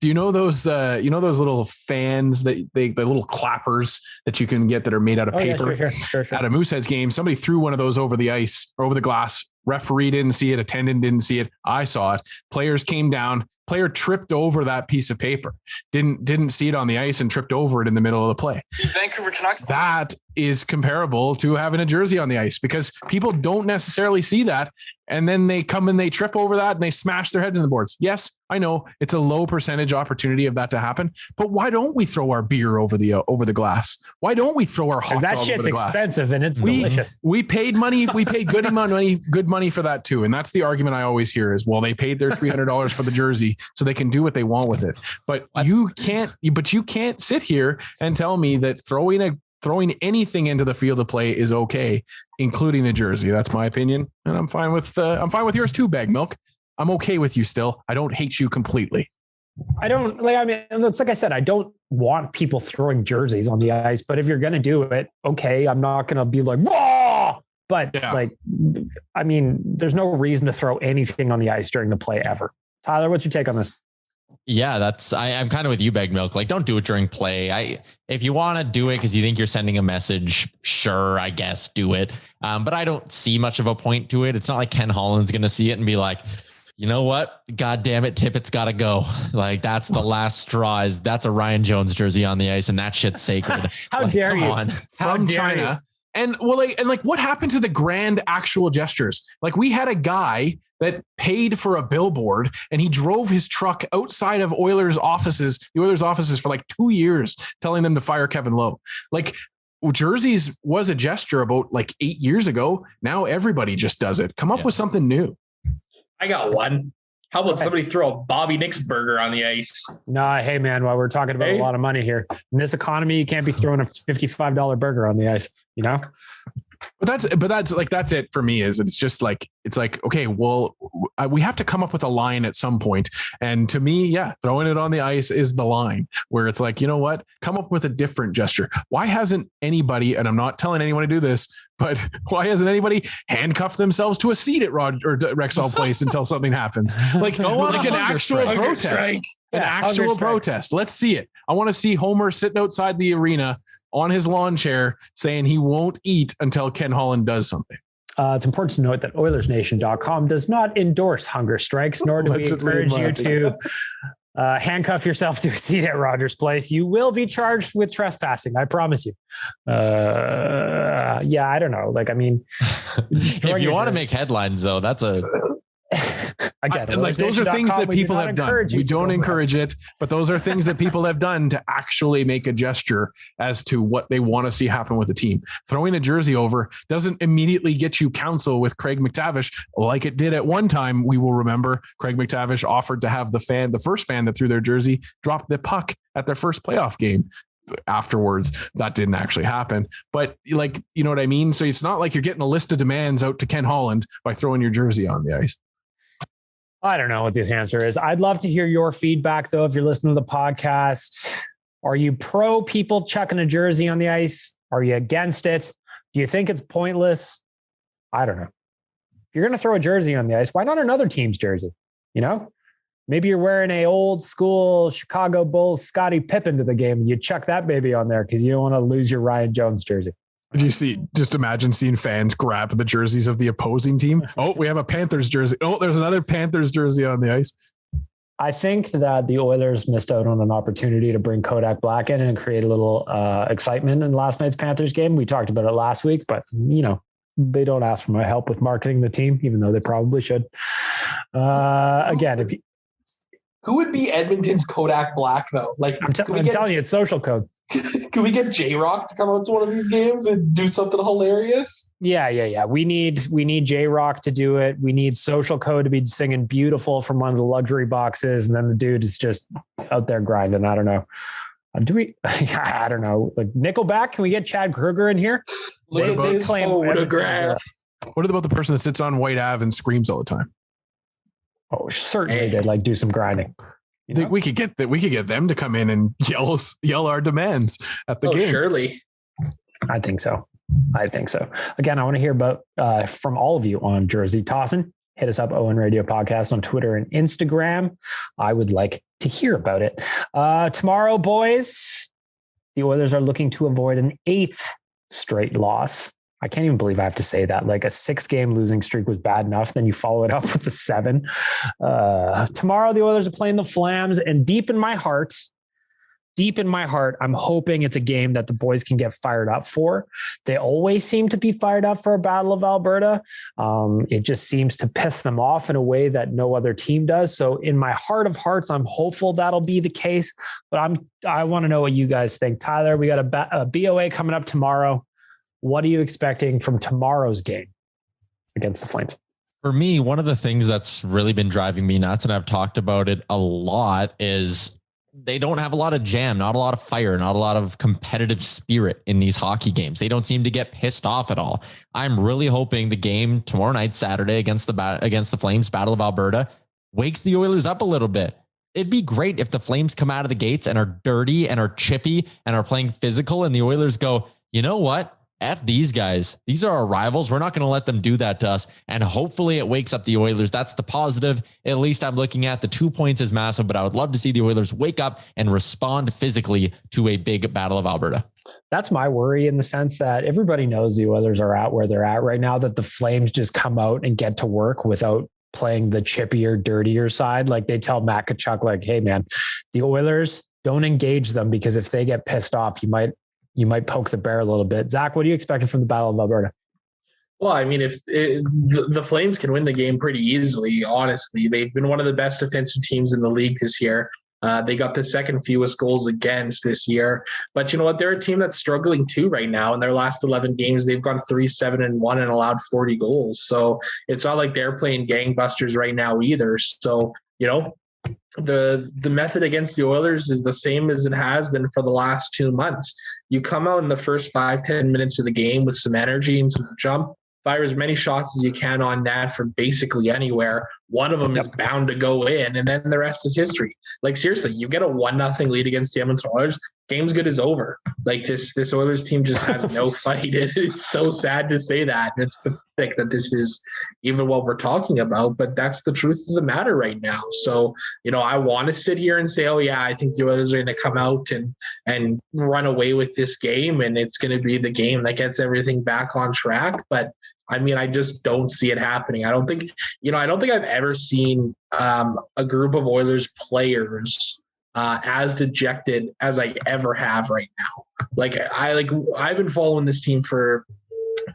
Do you know those little fans the little clappers that you can get that are made out of paper? Yeah, sure. At a Mooseheads game, somebody threw one of those over the ice or over the glass. Referee didn't see it. Attendant didn't see it. I saw it. Players came down. Player tripped over that piece of paper. Didn't see it on the ice and tripped over it in the middle of the play. Vancouver Canucks. That is comparable to having a jersey on the ice, because people don't necessarily see that. And then they come and they trip over that and they smash their heads in the boards. Yes, I know it's a low percentage opportunity of that to happen, but why don't we throw our beer over the glass? Why don't we throw our hot dog over the glass? That shit's expensive and it's delicious. We paid money. We paid good money for that too. And that's the argument I always hear is, well, they paid their $300 for the jersey so they can do what they want with it. But you can't sit here and tell me that throwing anything into the field of play is okay, including a jersey. That's my opinion. And I'm fine with yours too, Bag Milk. I'm okay with you still. I don't hate you completely. It's like I said, I don't want people throwing jerseys on the ice, but if you're going to do it, okay, I'm not going to be like, whoa, but yeah. There's no reason to throw anything on the ice during the play ever. Tyler, what's your take on this? Yeah, I'm kind of with you, Bag Milk. Like, don't do it during play. If you want to do it because you think you're sending a message, sure, I guess do it. But I don't see much of a point to it. It's not like Ken Holland's going to see it and be like, you know what? God damn it, Tippett's got to go. Like, that's the last straw. That's a Ryan Jones jersey on the ice, and that shit's sacred. How dare you? From China. And what happened to the grand actual gestures? Like, we had a guy that paid for a billboard and he drove his truck outside of the Oilers offices for like 2 years, telling them to fire Kevin Lowe. Like, jerseys was a gesture about like 8 years ago. Now everybody just does it. Come up with something new. I got one. How about somebody throw a Bobby Nix burger on the ice? Nah, hey man, while we're talking about a lot of money here, in this economy, you can't be throwing a $55 burger on the ice, you know? But that's it for me. Is it's just like, it's like, okay, well, we have to come up with a line at some point. And to me, yeah, throwing it on the ice is the line where it's like, you know what, come up with a different gesture. Why hasn't anybody, and I'm not telling anyone to do this, but why hasn't anybody handcuffed themselves to a seat at Rexall Place until something happens? Like an actual protest. An actual protest. Let's see it. I want to see Homer sitting outside the arena on his lawn chair saying he won't eat until Ken Holland does something. It's important to note that Oilersnation.com does not endorse hunger strikes, nor do we encourage you to handcuff yourself to a seat at Rogers Place. You will be charged with trespassing. I promise you. Yeah, I don't know. Like, I mean, if you want to make headlines though, that's a, again, like those are things that people have done. We don't encourage it, but those are things that people have done to actually make a gesture as to what they want to see happen with the team. Throwing a jersey over doesn't immediately get you counsel with Craig McTavish like it did at one time. We will remember Craig McTavish offered to have the first fan that threw their jersey drop the puck at their first playoff game. Afterwards, that didn't actually happen, but like, you know what I mean? So it's not like you're getting a list of demands out to Ken Holland by throwing your jersey on the ice. I don't know what this answer is. I'd love to hear your feedback, though, if you're listening to the podcast. Are you pro people chucking a jersey on the ice? Are you against it? Do you think it's pointless? I don't know. If you're going to throw a jersey on the ice, why not another team's jersey? You know, maybe you're wearing a old school Chicago Bulls Scottie Pippen to the game, and you chuck that baby on there because you don't want to lose your Ryan Jones jersey. Just imagine seeing fans grab the jerseys of the opposing team. Oh, we have a Panthers jersey. Oh, there's another Panthers jersey on the ice. I think that the Oilers missed out on an opportunity to bring Kodak Black in and create a little excitement in last night's Panthers game. We talked about it last week, but you know, they don't ask for my help with marketing the team, even though they probably should. Again, who would be Edmonton's Kodak Black though? Like I'm telling you, it's social code. Can we get J-Rock to come out to one of these games and do something hilarious? Yeah. We need J-Rock to do it. We need Social Code to be singing Beautiful from one of the luxury boxes. And then the dude is just out there grinding. I don't know. I don't know. Like Nickelback, can we get Chad Kruger in here? They claim photograph. What about the person that sits on White Ave and screams all the time? Oh, certainly they'd like do some grinding. You know? We could get them to come in and yell our demands at the game. Surely. I think so. Again, I want to hear about from all of you on jersey tossing. Hit us up, ON Radio Podcast on Twitter and Instagram. I would like to hear about it. Tomorrow, boys, the Oilers are looking to avoid an 8th straight loss. I can't even believe I have to say that. Like a 6-game losing streak was bad enough. Then you follow it up with a 7. Tomorrow, the Oilers are playing the Flames, and deep in my heart, I'm hoping it's a game that the boys can get fired up for. They always seem to be fired up for a Battle of Alberta. It just seems to piss them off in a way that no other team does. So in my heart of hearts, I'm hopeful that'll be the case, but I want to know what you guys think. Tyler, we got a BOA coming up tomorrow. What are you expecting from tomorrow's game against the Flames? For me, one of the things that's really been driving me nuts, and I've talked about it a lot, is they don't have a lot of jam, not a lot of fire, not a lot of competitive spirit in these hockey games. They don't seem to get pissed off at all. I'm really hoping the game tomorrow night, Saturday, against the Flames, Battle of Alberta, wakes the Oilers up a little bit. It'd be great if the Flames come out of the gates and are dirty and are chippy and are playing physical, and the Oilers go, you know what? F these guys. These are our rivals. We're not going to let them do that to us. And hopefully it wakes up the Oilers. That's the positive. At least I'm looking at the 2 points is massive, but I would love to see the Oilers wake up and respond physically to a big Battle of Alberta. That's my worry, in the sense that everybody knows the Oilers are at where they're at right now, that the Flames just come out and get to work without playing the chippier, dirtier side. Like they tell Matt Tkachuk, like, hey man, the Oilers, don't engage them, because if they get pissed off, you might poke the bear a little bit. Zach, what are you expecting from the Battle of Alberta? Well, I mean, the Flames can win the game pretty easily, honestly. They've been one of the best defensive teams in the league this year. They got the second fewest goals against this year. But you know what? They're a team that's struggling too right now. In their last 11 games, they've gone 3-7-1 and allowed 40 goals. So it's not like they're playing gangbusters right now either. So, you know, the method against the Oilers is the same as it has been for the last 2 months. You come out in the first 5-10 minutes of the game with some energy and some jump, fire as many shots as you can on net from basically anywhere. One of them is bound to go in, and then the rest is history. Like, seriously, you get a 1-0 lead against the Edmonton Oilers, game's good as over. Like, this Oilers team just has no fight. It's so sad to say that. And it's pathetic that this is even what we're talking about, but that's the truth of the matter right now. So, I want to sit here and say, oh yeah, I think the Oilers are going to come out and run away with this game, and it's going to be the game that gets everything back on track. But I mean, I just don't see it happening. I don't think I've ever seen a group of Oilers players as dejected as I ever have right now. I've been following this team for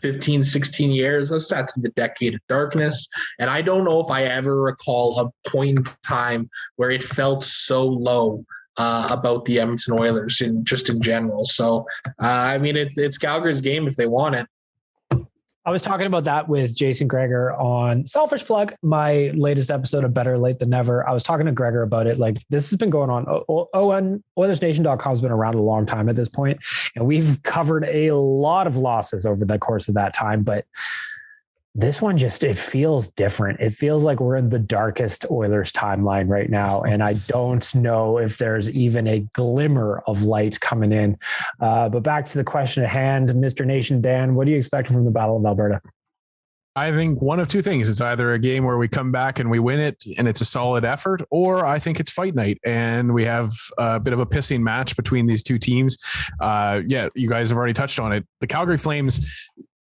15, 16 years. I've sat through the decade of darkness, and I don't know if I ever recall a point in time where it felt so low about the Edmonton Oilers in general. So, I mean, it's Calgary's game if they want it. I was talking about that with Jason Greger on Selfish Plug, my latest episode of Better Late Than Never. I was talking to Greger about it. Like, this has been going on. Oilersnation.com has been around a long time at this point, and we've covered a lot of losses over the course of that time. But this one it feels different. It feels like we're in the darkest Oilers timeline right now. And I don't know if there's even a glimmer of light coming in. But back to the question at hand, Mr. Nation Dan, what do you expect from the Battle of Alberta? I think one of two things. It's either a game where we come back and we win it and it's a solid effort, or I think it's fight night and we have a bit of a pissing match between these two teams. You guys have already touched on it. The Calgary Flames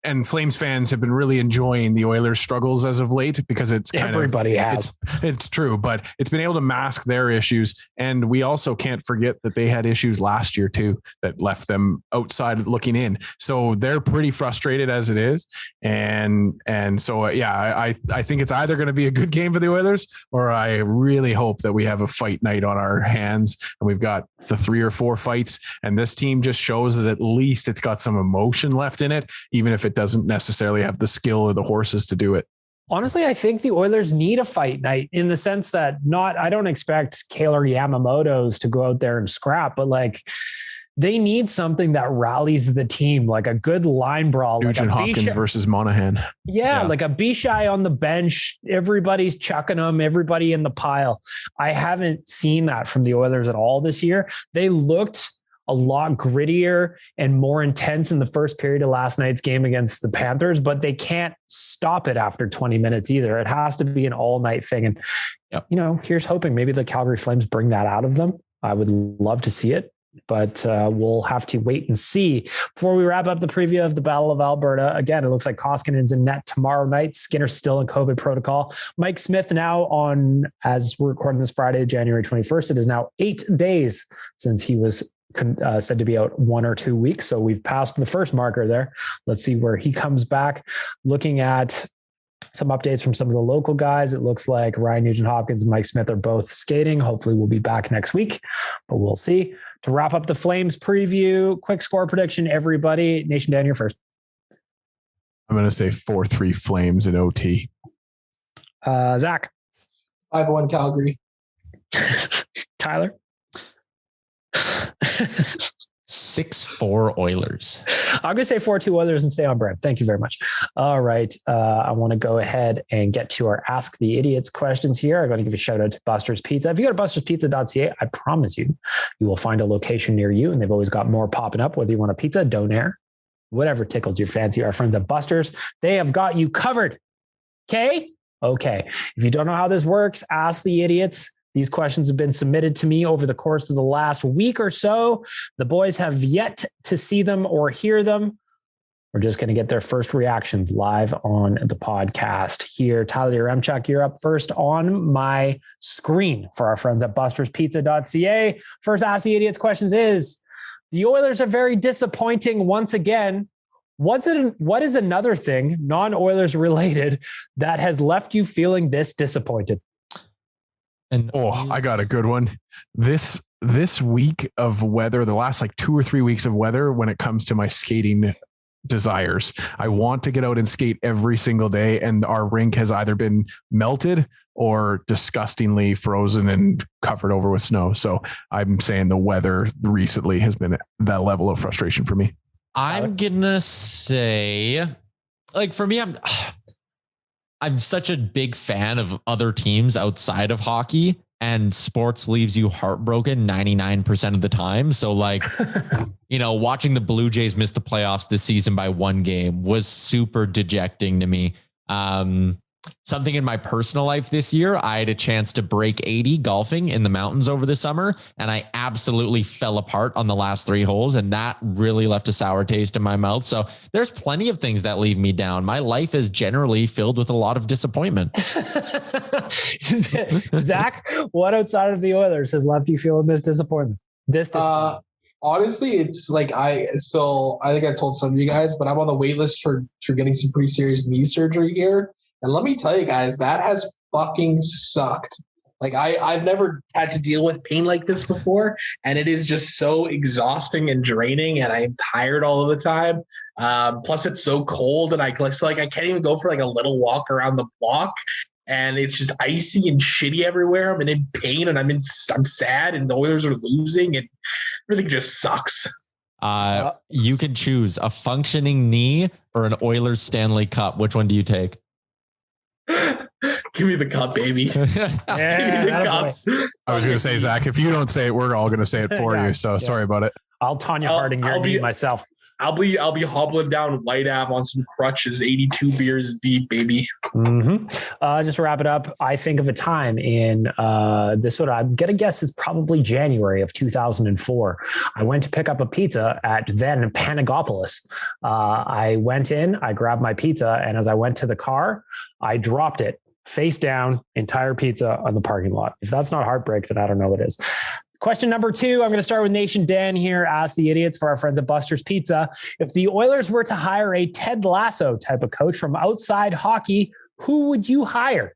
and Flames fans have been really enjoying the Oilers' struggles as of late, because it's it's true, but it's been able to mask their issues. And we also can't forget that they had issues last year too, that left them outside looking in. So they're pretty frustrated as it is. And so, I think it's either going to be a good game for the Oilers, or I really hope that we have a fight night on our hands and we've got the 3 or 4 fights. And this team just shows that at least it's got some emotion left in it, even if it doesn't necessarily have the skill or the horses to do it. Honestly, I think the Oilers need a fight night, in the sense that I don't expect Kaylor Yamamoto's to go out there and scrap, but like, they need something that rallies the team, like a good line brawl. Nugent Hopkins versus Monahan. Yeah, like a Bichai on the bench. Everybody's chucking them, everybody in the pile. I haven't seen that from the Oilers at all this year. They looked a lot grittier and more intense in the first period of last night's game against the Panthers, but they can't stop it after 20 minutes either. It has to be an all night thing. And, here's hoping maybe the Calgary Flames bring that out of them. I would love to see it, but we'll have to wait and see. Before we wrap up the preview of the Battle of Alberta, again, it looks like Koskinen's in net tomorrow night. Skinner's still in COVID protocol. Mike Smith now as we're recording this Friday, January 21st, it is now 8 days since he was said to be out 1 or 2 weeks. So we've passed the first marker there. Let's see where he comes back. Looking at some updates from some of the local guys, it looks like Ryan Nugent-Hopkins and Mike Smith are both skating. Hopefully we'll be back next week, but we'll see. To wrap up the Flames preview, quick score prediction, everybody. Nation Dan, you're first. I'm going to say 4-3 Flames in OT. Zach. 5-1 Calgary. Tyler. 6-4 Oilers. I'm going to say 4-2 Oilers and stay on brand. Thank you very much. All right. I want to go ahead and get to our Ask the Idiots questions here. I'm going to give a shout out to Buster's Pizza. If you go to busterspizza.ca, I promise you will find a location near you, and they've always got more popping up, whether you want a pizza, donair, whatever tickles your fancy. Our friends at Buster's, they have got you covered. Okay. If you don't know how this works, Ask the Idiots. These questions have been submitted to me over the course of the last week or so. The boys have yet to see them or hear them. We're just going to get their first reactions live on the podcast here. Tyler Remchuk, you're up first on my screen for our friends at busterspizza.ca. First Ask the Idiots questions is, the Oilers are very disappointing once again. What is another thing, non-Oilers related, that has left you feeling this disappointed? And I got a good one. This week of weather, the last 2 or 3 weeks of weather, when it comes to my skating desires, I want to get out and skate every single day, and our rink has either been melted or disgustingly frozen and covered over with snow. So I'm saying the weather recently has been that level of frustration for me. I'm gonna say, like, for me, I'm such a big fan of other teams outside of hockey, and sports leaves you heartbroken 99% of the time. So like, watching the Blue Jays miss the playoffs this season by one game was super dejecting to me. Something in my personal life this year, I had a chance to break 80 golfing in the mountains over the summer, and I absolutely fell apart on the last 3 holes, and that really left a sour taste in my mouth. So there's plenty of things that leave me down. My life is generally filled with a lot of disappointment. Zach, what outside of the Oilers has left you feeling this disappointment? Honestly, it's like I think I told some of you guys, but I'm on the wait list for getting some pretty serious knee surgery here. And let me tell you guys, that has fucking sucked. Like I've never had to deal with pain like this before. And it is just so exhausting and draining. And I'm tired all of the time. Plus it's so cold and I can't even go for like a little walk around the block. And it's just icy and shitty everywhere. I'm in pain and I'm sad and the Oilers are losing and everything just sucks. You can choose a functioning knee or an Oilers Stanley Cup. Which one do you take? Give me the cup, baby. Yeah, give me the cup. I was going to say, Zach, if you don't say it, we're all going to say it for you. So sorry about it. I'll Tanya Harding your knee myself. I'll be hobbling down White Ave on some crutches, 82 beers deep, baby. Mm-hmm. Just to wrap it up, I think of a time in this what I'm gonna guess is probably January of 2004. I went to pick up a pizza at then Panagopolis. I went in, I grabbed my pizza, and as I went to the car, I dropped it face down, entire pizza on the parking lot. If that's not heartbreak, then I don't know what is. Question number 2, I'm going to start with Nation Dan here. Ask the idiots for our friends at Buster's Pizza. If the Oilers were to hire a Ted Lasso type of coach from outside hockey, who would you hire?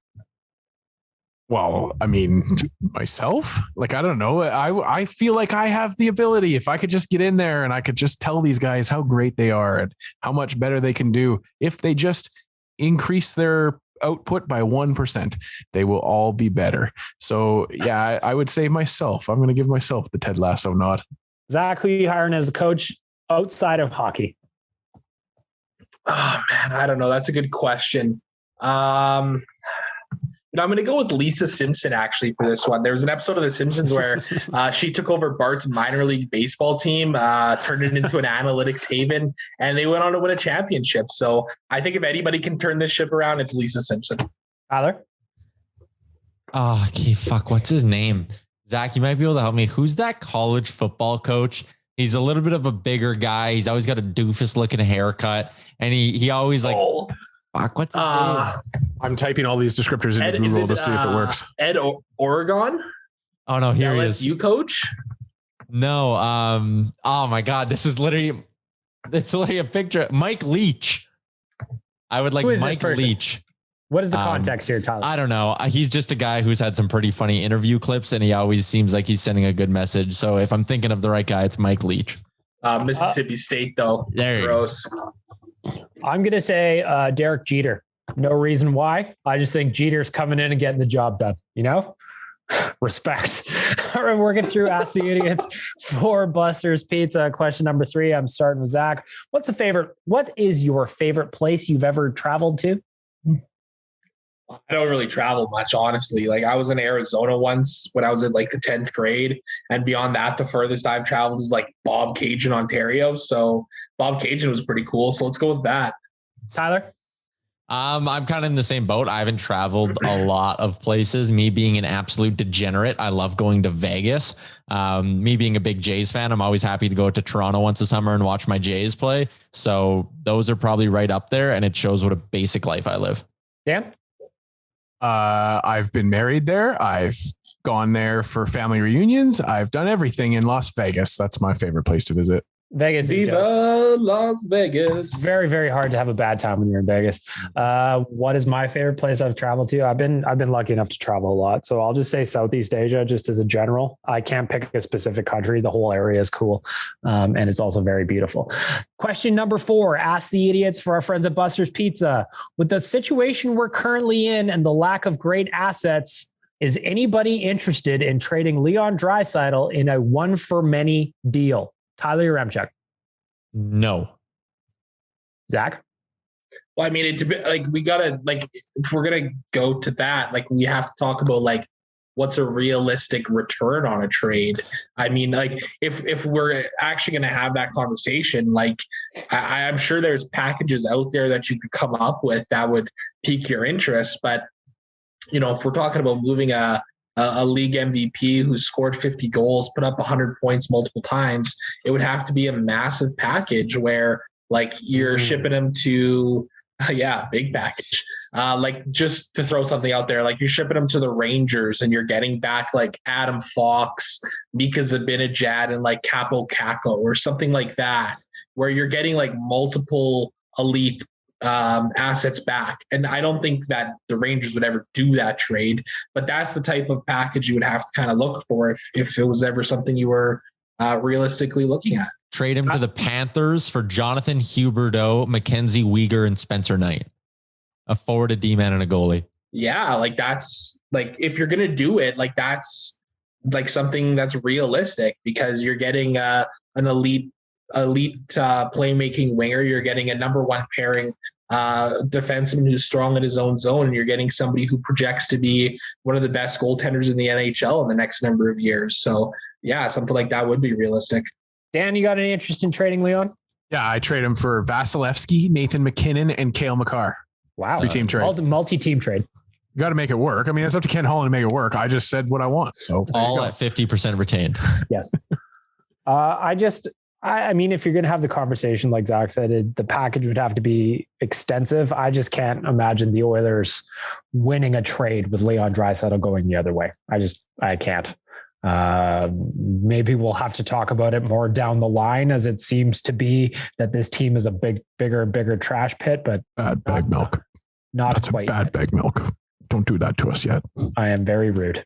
Well, I mean, myself, like, I don't know. I feel like I have the ability. If I could just get in there and I could just tell these guys how great they are and how much better they can do. If they just increase their output by 1%, they will all be better. So yeah, I would say myself. I'm going to give myself the Ted Lasso nod. Zach, who are you hiring as a coach outside of hockey? Oh man, I don't know. That's a good question. I'm going to go with Lisa Simpson actually for this one. There was an episode of The Simpsons where she took over Bart's minor league baseball team, turned it into an analytics haven, and they went on to win a championship. So I think if anybody can turn this ship around, it's Lisa Simpson. Tyler? Oh, okay, fuck. What's his name? Zach, you might be able to help me. Who's that college football coach? He's a little bit of a bigger guy. He's always got a doofus looking haircut, and he always like... Fuck, what's I'm typing all these descriptors into Google to see if it works. Ed Oregon? Oh no, here he is. LSU coach? No, oh my God, it's literally a picture. Mike Leach. I would like Mike Leach. What is the context here, Tyler? I don't know. He's just a guy who's had some pretty funny interview clips, and he always seems like he's sending a good message. So if I'm thinking of the right guy, it's Mike Leach. Mississippi State, though. There Gross. I'm going to say Derek Jeter. No reason why. I just think Jeter's coming in and getting the job done. Respect. All right, working through Ask the Idiots for Buster's Pizza. Question number 3. I'm starting with Zach. What is your favorite place you've ever traveled to? I don't really travel much, honestly. Like I was in Arizona once when I was in like the 10th grade. And beyond that, the furthest I've traveled is like Bob Cajun, Ontario. So Bob Cajun was pretty cool. So let's go with that. Tyler? I'm kind of in the same boat. I haven't traveled a lot of places. Me being an absolute degenerate, I love going to Vegas. Me being a big Jays fan, I'm always happy to go to Toronto once a summer and watch my Jays play. So those are probably right up there. And it shows what a basic life I live. Dan? I've been married there. I've gone there for family reunions. I've done everything in Las Vegas. That's my favorite place to visit. Vegas is Viva dope. Las Vegas. It's very, very hard to have a bad time when you're in Vegas. What is my favorite place I've traveled to? I've been lucky enough to travel a lot. So I'll just say Southeast Asia, just as a general. I can't pick a specific country. The whole area is cool. And it's also very beautiful. Question number 4, ask the idiots for our friends at Buster's Pizza. With the situation we're currently in and the lack of great assets, is anybody interested in trading Leon Draisaitl in a one for many deal? Tyler Yaremchuk. No. Zach? Well, I mean, it's a bit like we gotta like if we're gonna go to that, like we have to talk about like what's a realistic return on a trade. I mean, like if we're actually gonna have that conversation, like I'm sure there's packages out there that you could come up with that would pique your interest. But if we're talking about moving a league MVP who scored 50 goals, put up 100 points multiple times, it would have to be a massive package where like you're shipping him to, big package. Like just to throw something out there, like you're shipping him to the Rangers and you're getting back like Adam Fox, Mika Zibanejad, and like Capo Caco or something like that, where you're getting like multiple elite assets back. And I don't think that the Rangers would ever do that trade, but that's the type of package you would have to kind of look for if it was ever something you were realistically looking at. Trade him to the Panthers for Jonathan Huberdeau, Mackenzie Weegar, and Spencer Knight. A forward, a D-man, and a goalie. Yeah, like that's like if you're gonna do it, like that's like something that's realistic because you're getting an elite playmaking winger. You're getting a number one pairing defenseman who's strong in his own zone, and you're getting somebody who projects to be one of the best goaltenders in the NHL in the next number of years. So yeah, something like that would be realistic. Dan, you got any interest in trading Leon? Yeah, I trade him for Vasilevsky, Nathan McKinnon, and Cale Makar. Wow. 3-team trade. Multi-team trade. You got to make it work. I mean, it's up to Ken Holland to make it work. I just said what I want. So all at 50% retained. Yes. I mean, if you're going to have the conversation, like Zach said, the package would have to be extensive. I just can't imagine the Oilers winning a trade with Leon Draisaitl going the other way. I can't. Maybe we'll have to talk about it more down the line, as it seems to be that this team is a bigger and bigger trash pit, but bad bag milk. That's quite bad yet. Bag milk. Don't do that to us yet. I am very rude.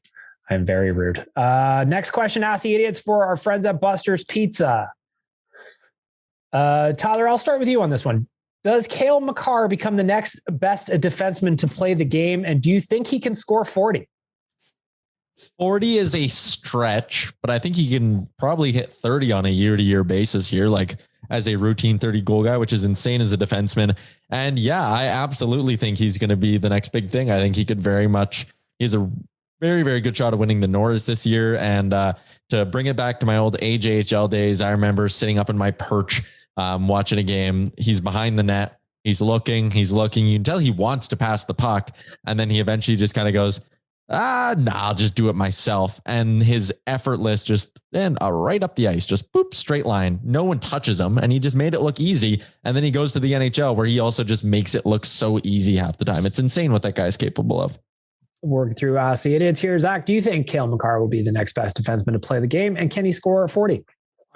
Next question. Ask the idiots for our friends at Buster's Pizza. Tyler, I'll start with you on this one. Does Cale Makar become the next best defenseman to play the game? And do you think he can score 40? 40 is a stretch, but I think he can probably hit 30 on a year-to-year basis here, like as a routine 30 goal guy, which is insane as a defenseman. And yeah, I absolutely think he's going to be the next big thing. I think he could he's a very, very good shot of winning the Norris this year. And to bring it back to my old AJHL days, I remember sitting up in my perch, watching a game. He's behind the net. He's looking. You can tell he wants to pass the puck. And then he eventually just kind of goes, I'll just do it myself. And his effortless, right up the ice, just boop, straight line. No one touches him. And he just made it look easy. And then he goes to the NHL where he also just makes it look so easy half the time. It's insane what that guy's capable of. Working through the idiots here. Zach, do you think Cale Makar will be the next best defenseman to play the game? And can he score 40?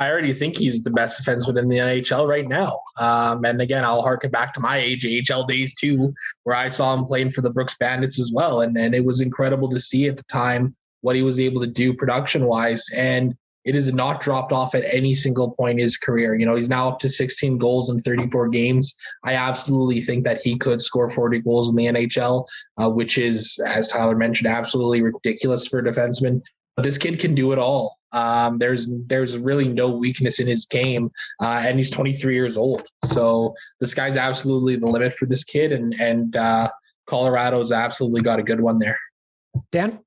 I already think he's the best defenseman in the NHL right now. And again, I'll harken back to my AJHL days too, where I saw him playing for the Brooks Bandits as well. And it was incredible to see at the time what he was able to do production wise. And it has not dropped off at any single point in his career. He's now up to 16 goals in 34 games. I absolutely think that he could score 40 goals in the NHL, which is, as Tyler mentioned, absolutely ridiculous for a defenseman. But this kid can do it all. There's really no weakness in his game, and he's 23 years old. So the sky's absolutely the limit for this kid, and Colorado's absolutely got a good one there. Dan?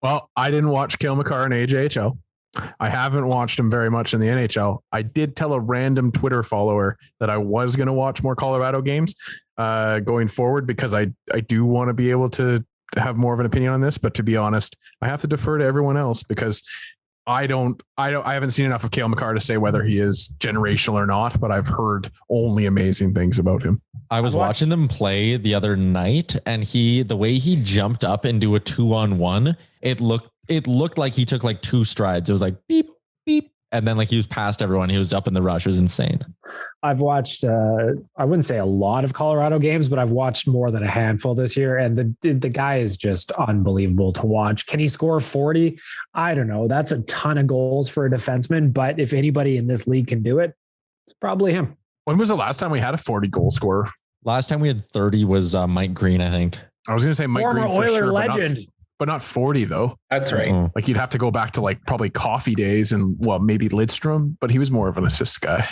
Well, I didn't watch Cale Makar in AJHL. I haven't watched him very much in the NHL. I did tell a random Twitter follower that I was going to watch more Colorado games going forward because I do want to be able to have more of an opinion on this, but to be honest, I have to defer to everyone else because I haven't seen enough of Cale Makar to say whether he is generational or not, but I've heard only amazing things about him. I was watching them play the other night, and the way he jumped up into a 2-on-1, it looked like he took like 2 strides. It was like beep, beep. And then like he was past everyone. He was up in the rush. It was insane. I've watched, I wouldn't say a lot of Colorado games, but I've watched more than a handful this year. And the guy is just unbelievable to watch. Can he score 40? I don't know. That's a ton of goals for a defenseman. But if anybody in this league can do it, it's probably him. When was the last time we had a 40 goal scorer? Last time we had 30 was Mike Green, I think. I was going to say Mike Former Green for Oiler sure, legend. but not 40 though. That's right. Like you'd have to go back to like probably Coffee days and maybe Lidstrom, but he was more of an assist guy.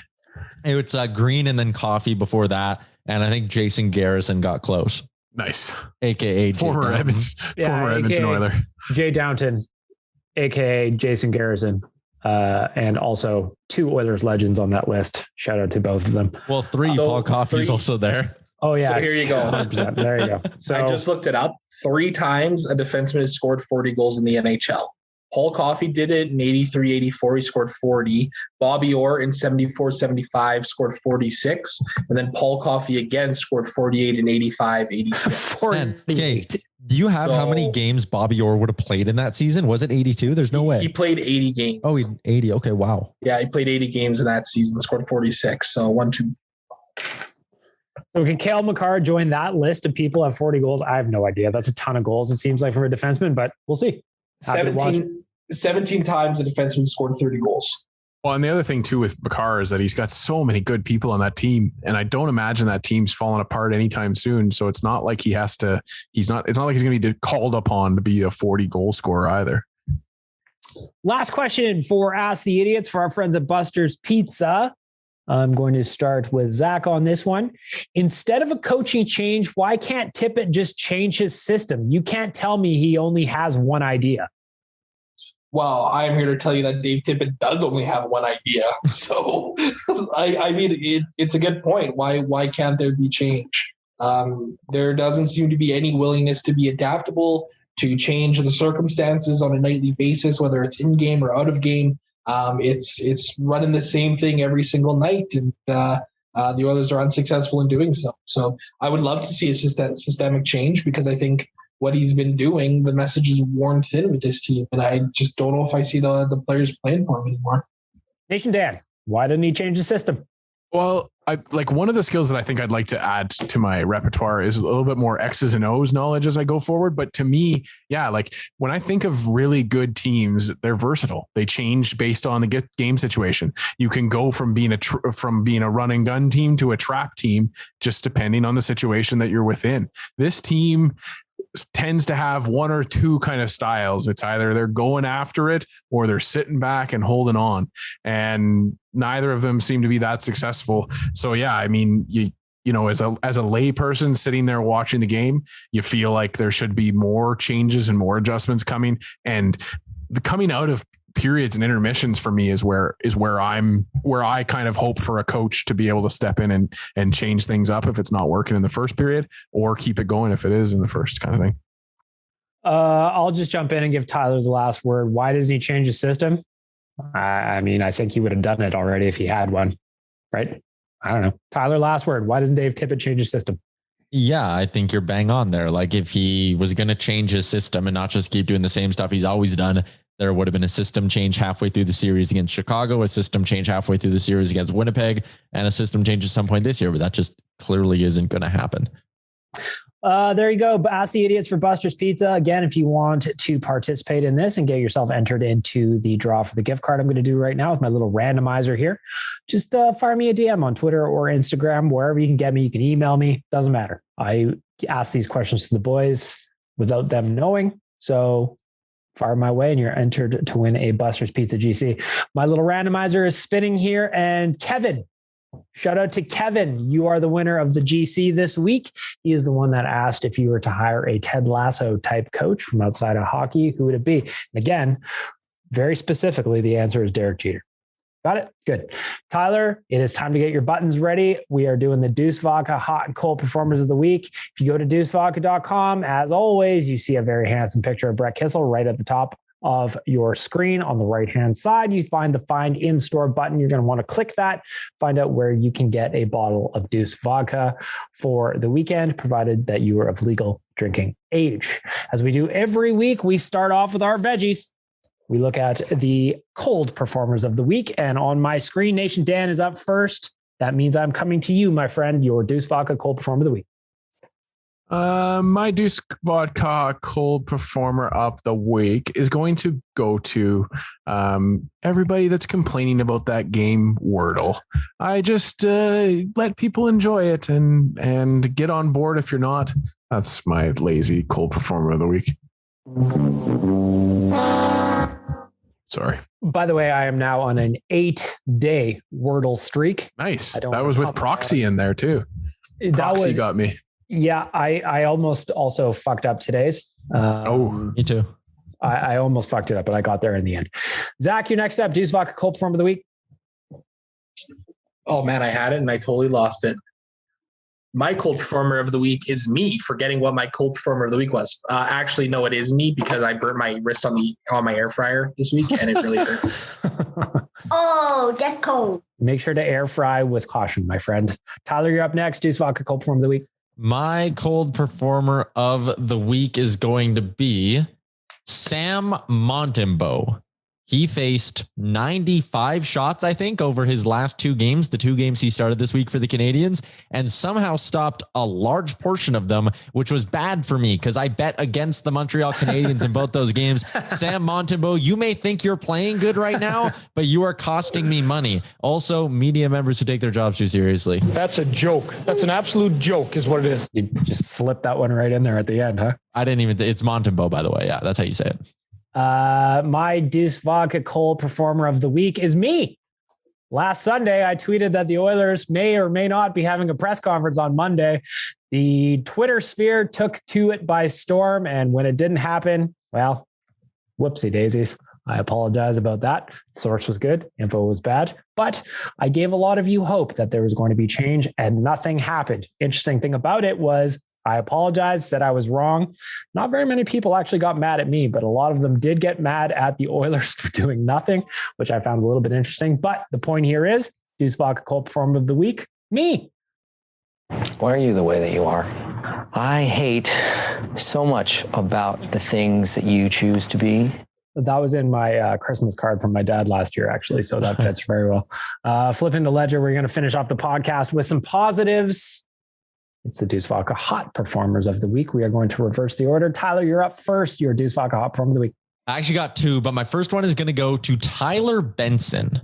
It's Green and then Coffee before that. And I think Jason Garrison got close. Nice. AKA former Edmonton Oiler. Jay Downton, AKA Jason Garrison. And also 2 Oilers legends on that list. Shout out to both of them. Well, 3, Paul Coffey's also there. Oh yeah. So here you go. 100%. There you go. So I just looked it up. 3 times a defenseman has scored 40 goals in the NHL. Paul Coffey did it in 83-84. He scored 40. Bobby Orr in 74-75 scored 46. And then Paul Coffey again scored 48 in 85-86. 48. Do you have how many games Bobby Orr would have played in that season? Was it 82? There's no way. He played 80 games. Oh, 80. Okay, wow. Yeah, he played 80 games in that season, scored 46. So 1-2. So can Cale Makar join that list of people have 40 goals? I have no idea. That's a ton of goals, it seems like, from a defenseman, but we'll see. 17 times a defenseman scored 30 goals. Well, and the other thing too with Makar is that he's got so many good people on that team, and I don't imagine that team's falling apart anytime soon. So it's not like it's not like he's going to be called upon to be a 40 goal scorer either. Last question for Ask the Idiots for our friends at Buster's Pizza. I'm going to start with Zach on this one. Instead of a coaching change, why can't Tippett just change his system? You can't tell me he only has one idea. Well, I am here to tell you that Dave Tippett does only have one idea. So, I mean, it's a good point. Why can't there be change? There doesn't seem to be any willingness to be adaptable, to change the circumstances on a nightly basis, whether it's in game or out of game. It's running the same thing every single night, and the Oilers are unsuccessful in doing so. So I would love to see a systemic change, because I think what he's been doing, the message is worn thin with this team, and I just don't know if I see the players playing for him anymore. Nation Dan, why didn't he change the system? Well, one of the skills that I think I'd like to add to my repertoire is a little bit more X's and O's knowledge as I go forward. But to me, yeah, like when I think of really good teams, they're versatile. They change based on the game situation. You can go from being a run and gun team to a trap team, just depending on the situation that you're within. This team tends to have one or two kind of styles. It's either they're going after it or they're sitting back and holding on, and neither of them seem to be that successful. So yeah, I mean, you know, as a lay person sitting there watching the game, you feel like there should be more changes and more adjustments coming, and the coming out of periods and intermissions for me is where I kind of hope for a coach to be able to step in and change things up if it's not working in the first period, or keep it going if it is in the first, kind of thing. I'll just jump in and give Tyler the last word. Why does he change the system? I mean, I think he would have done it already if he had one, right? I don't know. Tyler, last word. Why doesn't Dave Tippett change his system? Yeah, I think you're bang on there. Like if he was going to change his system and not just keep doing the same stuff he's always done, there would have been a system change halfway through the series against Chicago, a system change halfway through the series against Winnipeg, and a system change at some point this year, but that just clearly isn't going to happen. There you go. Ask the Idiots for Buster's Pizza. Again, if you want to participate in this and get yourself entered into the draw for the gift card I'm going to do right now with my little randomizer here, just fire me a DM on Twitter or Instagram, wherever you can get me. You can email me. Doesn't matter. I ask these questions to the boys without them knowing. So fire my way and you're entered to win a Buster's Pizza GC. My little randomizer is spinning here, and Kevin, shout out to Kevin. You are the winner of the GC this week. He is the one that asked if you were to hire a Ted Lasso type coach from outside of hockey, who would it be? And again, very specifically, the answer is Derek Jeter. Got it? Good. Tyler, it is time to get your buttons ready. We are doing the Deuce Vodka Hot and Cold Performers of the Week. If you go to deucevodka.com, as always, you see a very handsome picture of Brett Kissel right at the top of your screen. On the right-hand side, you find the Find In-Store button. You're going to want to click that, find out where you can get a bottle of Deuce Vodka for the weekend, provided that you are of legal drinking age. As we do every week, we start off with our veggies. we look at the cold performers of the week. And on my screen, Nation Dan is up first. That means I'm coming to you, my friend, your Deuce Vodka cold performer of the week. My Deuce Vodka cold performer of the week is going to go to everybody that's complaining about that game Wordle. I just let people enjoy it and get on board if you're not. That's my lazy cold performer of the week. Sorry. By the way, I am now on an 8-day Wordle streak. Nice. That was with Proxy in there too. Proxy got me. Yeah, I almost also fucked up today's. Me too. I almost fucked it up, but I got there in the end. Zach, you're next up. Deuce Vodka cold performer of the week. Oh man, I had it and I totally lost it. My cold performer of the week is me, forgetting what my cold performer of the week was. Actually, no, it is me because I burnt my wrist on my air fryer this week and it really hurt. Oh, that's cold. Make sure to air fry with caution, my friend. Tyler, you're up next. Deuce Vodka cold performer of the week. My cold performer of the week is going to be Sam Montembeault. He faced 95 shots, I think, over his last 2 games, the 2 games he started this week for the Canadiens, and somehow stopped a large portion of them, which was bad for me because I bet against the Montreal Canadiens in both those games. Sam Montembeault, you may think you're playing good right now, but you are costing me money. Also, media members who take their jobs too seriously. That's a joke. That's an absolute joke is what it is. You just slipped that one right in there at the end, huh? I didn't even, it's Montembeault, by the way. Yeah, that's how you say it. My Deuce Vodka cold performer of the week is me. Last Sunday, I tweeted that the Oilers may or may not be having a press conference on Monday. The Twitter sphere took to it by storm. And when it didn't happen, well, whoopsie daisies. I apologize about that. Source was good. Info was bad. But I gave a lot of you hope that there was going to be change and nothing happened. Interesting thing about it was I apologized, said I was wrong. Not very many people actually got mad at me, but a lot of them did get mad at the Oilers for doing nothing, which I found a little bit interesting. But the point here is, Deuce Vodka cold performer of the week, me. Why are you the way that you are? I hate so much about the things that you choose to be. That was in my Christmas card from my dad last year, actually. So that fits very well. Flipping the ledger, we're going to finish off the podcast with some positives. It's the Deuce Vodka hot performers of the week. We are going to reverse the order. Tyler, you're up first. Your Deuce Vodka hot performer of the week. I actually got 2, but my first one is going to go to Tyler Benson.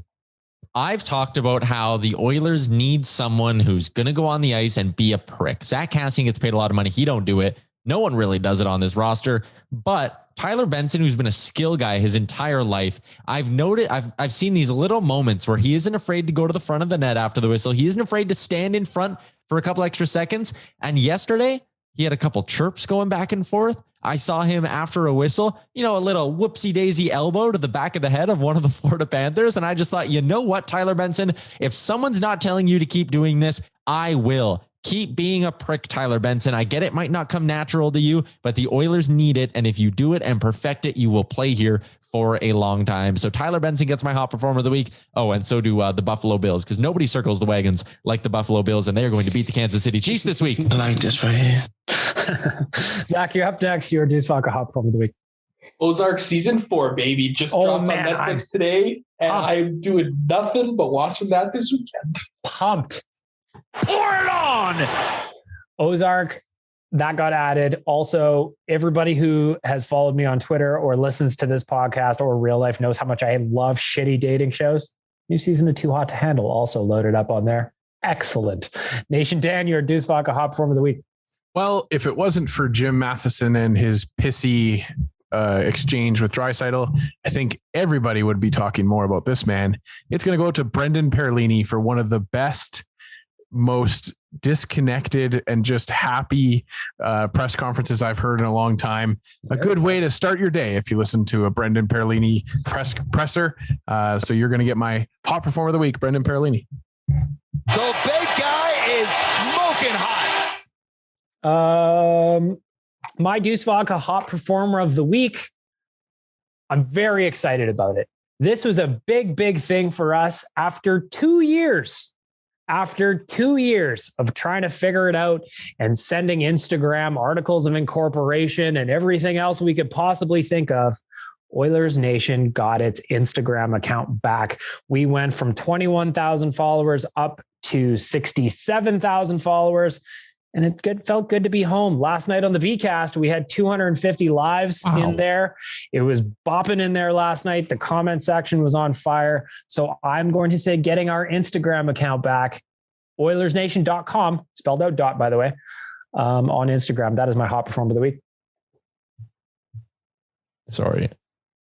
I've talked about how the Oilers need someone who's going to go on the ice and be a prick. Zach Kassian gets paid a lot of money. He don't do it. No one really does it on this roster, but Tyler Benson, who's been a skill guy his entire life, I've seen these little moments where he isn't afraid to go to the front of the net after the whistle. He isn't afraid to stand in front for a couple extra seconds. And yesterday he had a couple chirps going back and forth. I saw him after a whistle, a little whoopsie daisy elbow to the back of the head of one of the Florida Panthers. And I just thought, you know what, Tyler Benson, if someone's not telling you to keep doing this, I will. Keep being a prick, Tyler Benson. I get it might not come natural to you, but the Oilers need it. And if you do it and perfect it, you will play here for a long time. So Tyler Benson gets my hot performer of the week. Oh, and so do the Buffalo Bills, because nobody circles the wagons like the Buffalo Bills, and they are going to beat the Kansas City Chiefs this week. I like this right here. Zach, you're up next. Your Deuce Vodka hot performer of the week. Ozark season 4, baby, just dropped on Netflix today, and I'm doing nothing but watching that this weekend. Pumped. Pour it on. Ozark, that got added. Also, everybody who has followed me on Twitter or listens to this podcast or real life knows how much I love shitty dating shows. New season of Too Hot to Handle also loaded up on there. Excellent. Nation Dan, your Deuce Vodka hot performer of the week. Well, if it wasn't for Jim Matheson and his pissy exchange with Draisaitl, I think everybody would be talking more about this man. It's going to go to Brendan Perlini for one of the best, most disconnected and just happy press conferences I've heard in a long time. A good way to start your day if you listen to a Brendan Perlini presser. So you're going to get my hot performer of the week, Brendan Perlini. The big guy is smoking hot. My Deuce Vodka hot performer of the week. I'm very excited about it. This was a big, big thing for us after 2 years. After 2 years of trying to figure it out and sending Instagram articles of incorporation and everything else we could possibly think of, Oilers Nation got its Instagram account back. We went from 21,000 followers up to 67,000 followers. And it felt good to be home. Last night on the Bcast, we had 250 lives in there. It was bopping in there last night. The comment section was on fire. So I'm going to say getting our Instagram account back, Oilersnation.com, spelled out dot, by the way, on Instagram. That is my hot performer of the week. Sorry.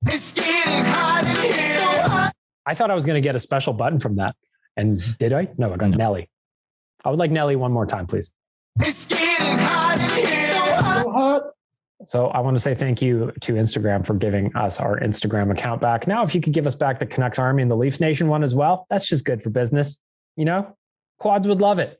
It's getting hot in here. So hot. I thought I was going to get a special button from that. And did I? No, I got Nelly. I would like Nelly one more time, please. It's getting hot in here. So hot. So I want to say thank you to Instagram for giving us our Instagram account back. Now, if you could give us back the Canucks Army and the Leafs Nation one as well, that's just good for business. You know, quads would love it.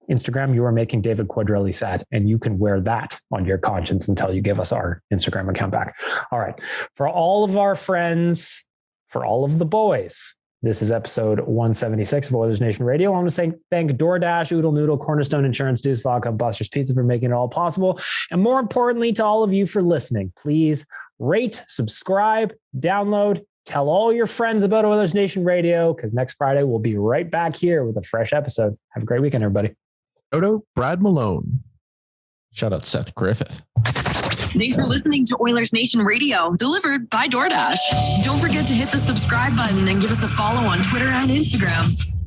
Instagram, you are making David Quadrelli sad, and you can wear that on your conscience until you give us our Instagram account back. All right. For all of our friends, for all of the boys, this is episode 176 of Oilers Nation Radio. I want to say thank DoorDash, Oodle Noodle, Cornerstone Insurance, Deuce Vodka, Buster's Pizza for making it all possible. And more importantly, to all of you for listening, please rate, subscribe, download, tell all your friends about Oilers Nation Radio, because next Friday we'll be right back here with a fresh episode. Have a great weekend, everybody. Odo, Brad Malone. Shout out Seth Griffith. Thanks for listening to Oilers Nation Radio, delivered by DoorDash. Don't forget to hit the subscribe button and give us a follow on Twitter and Instagram.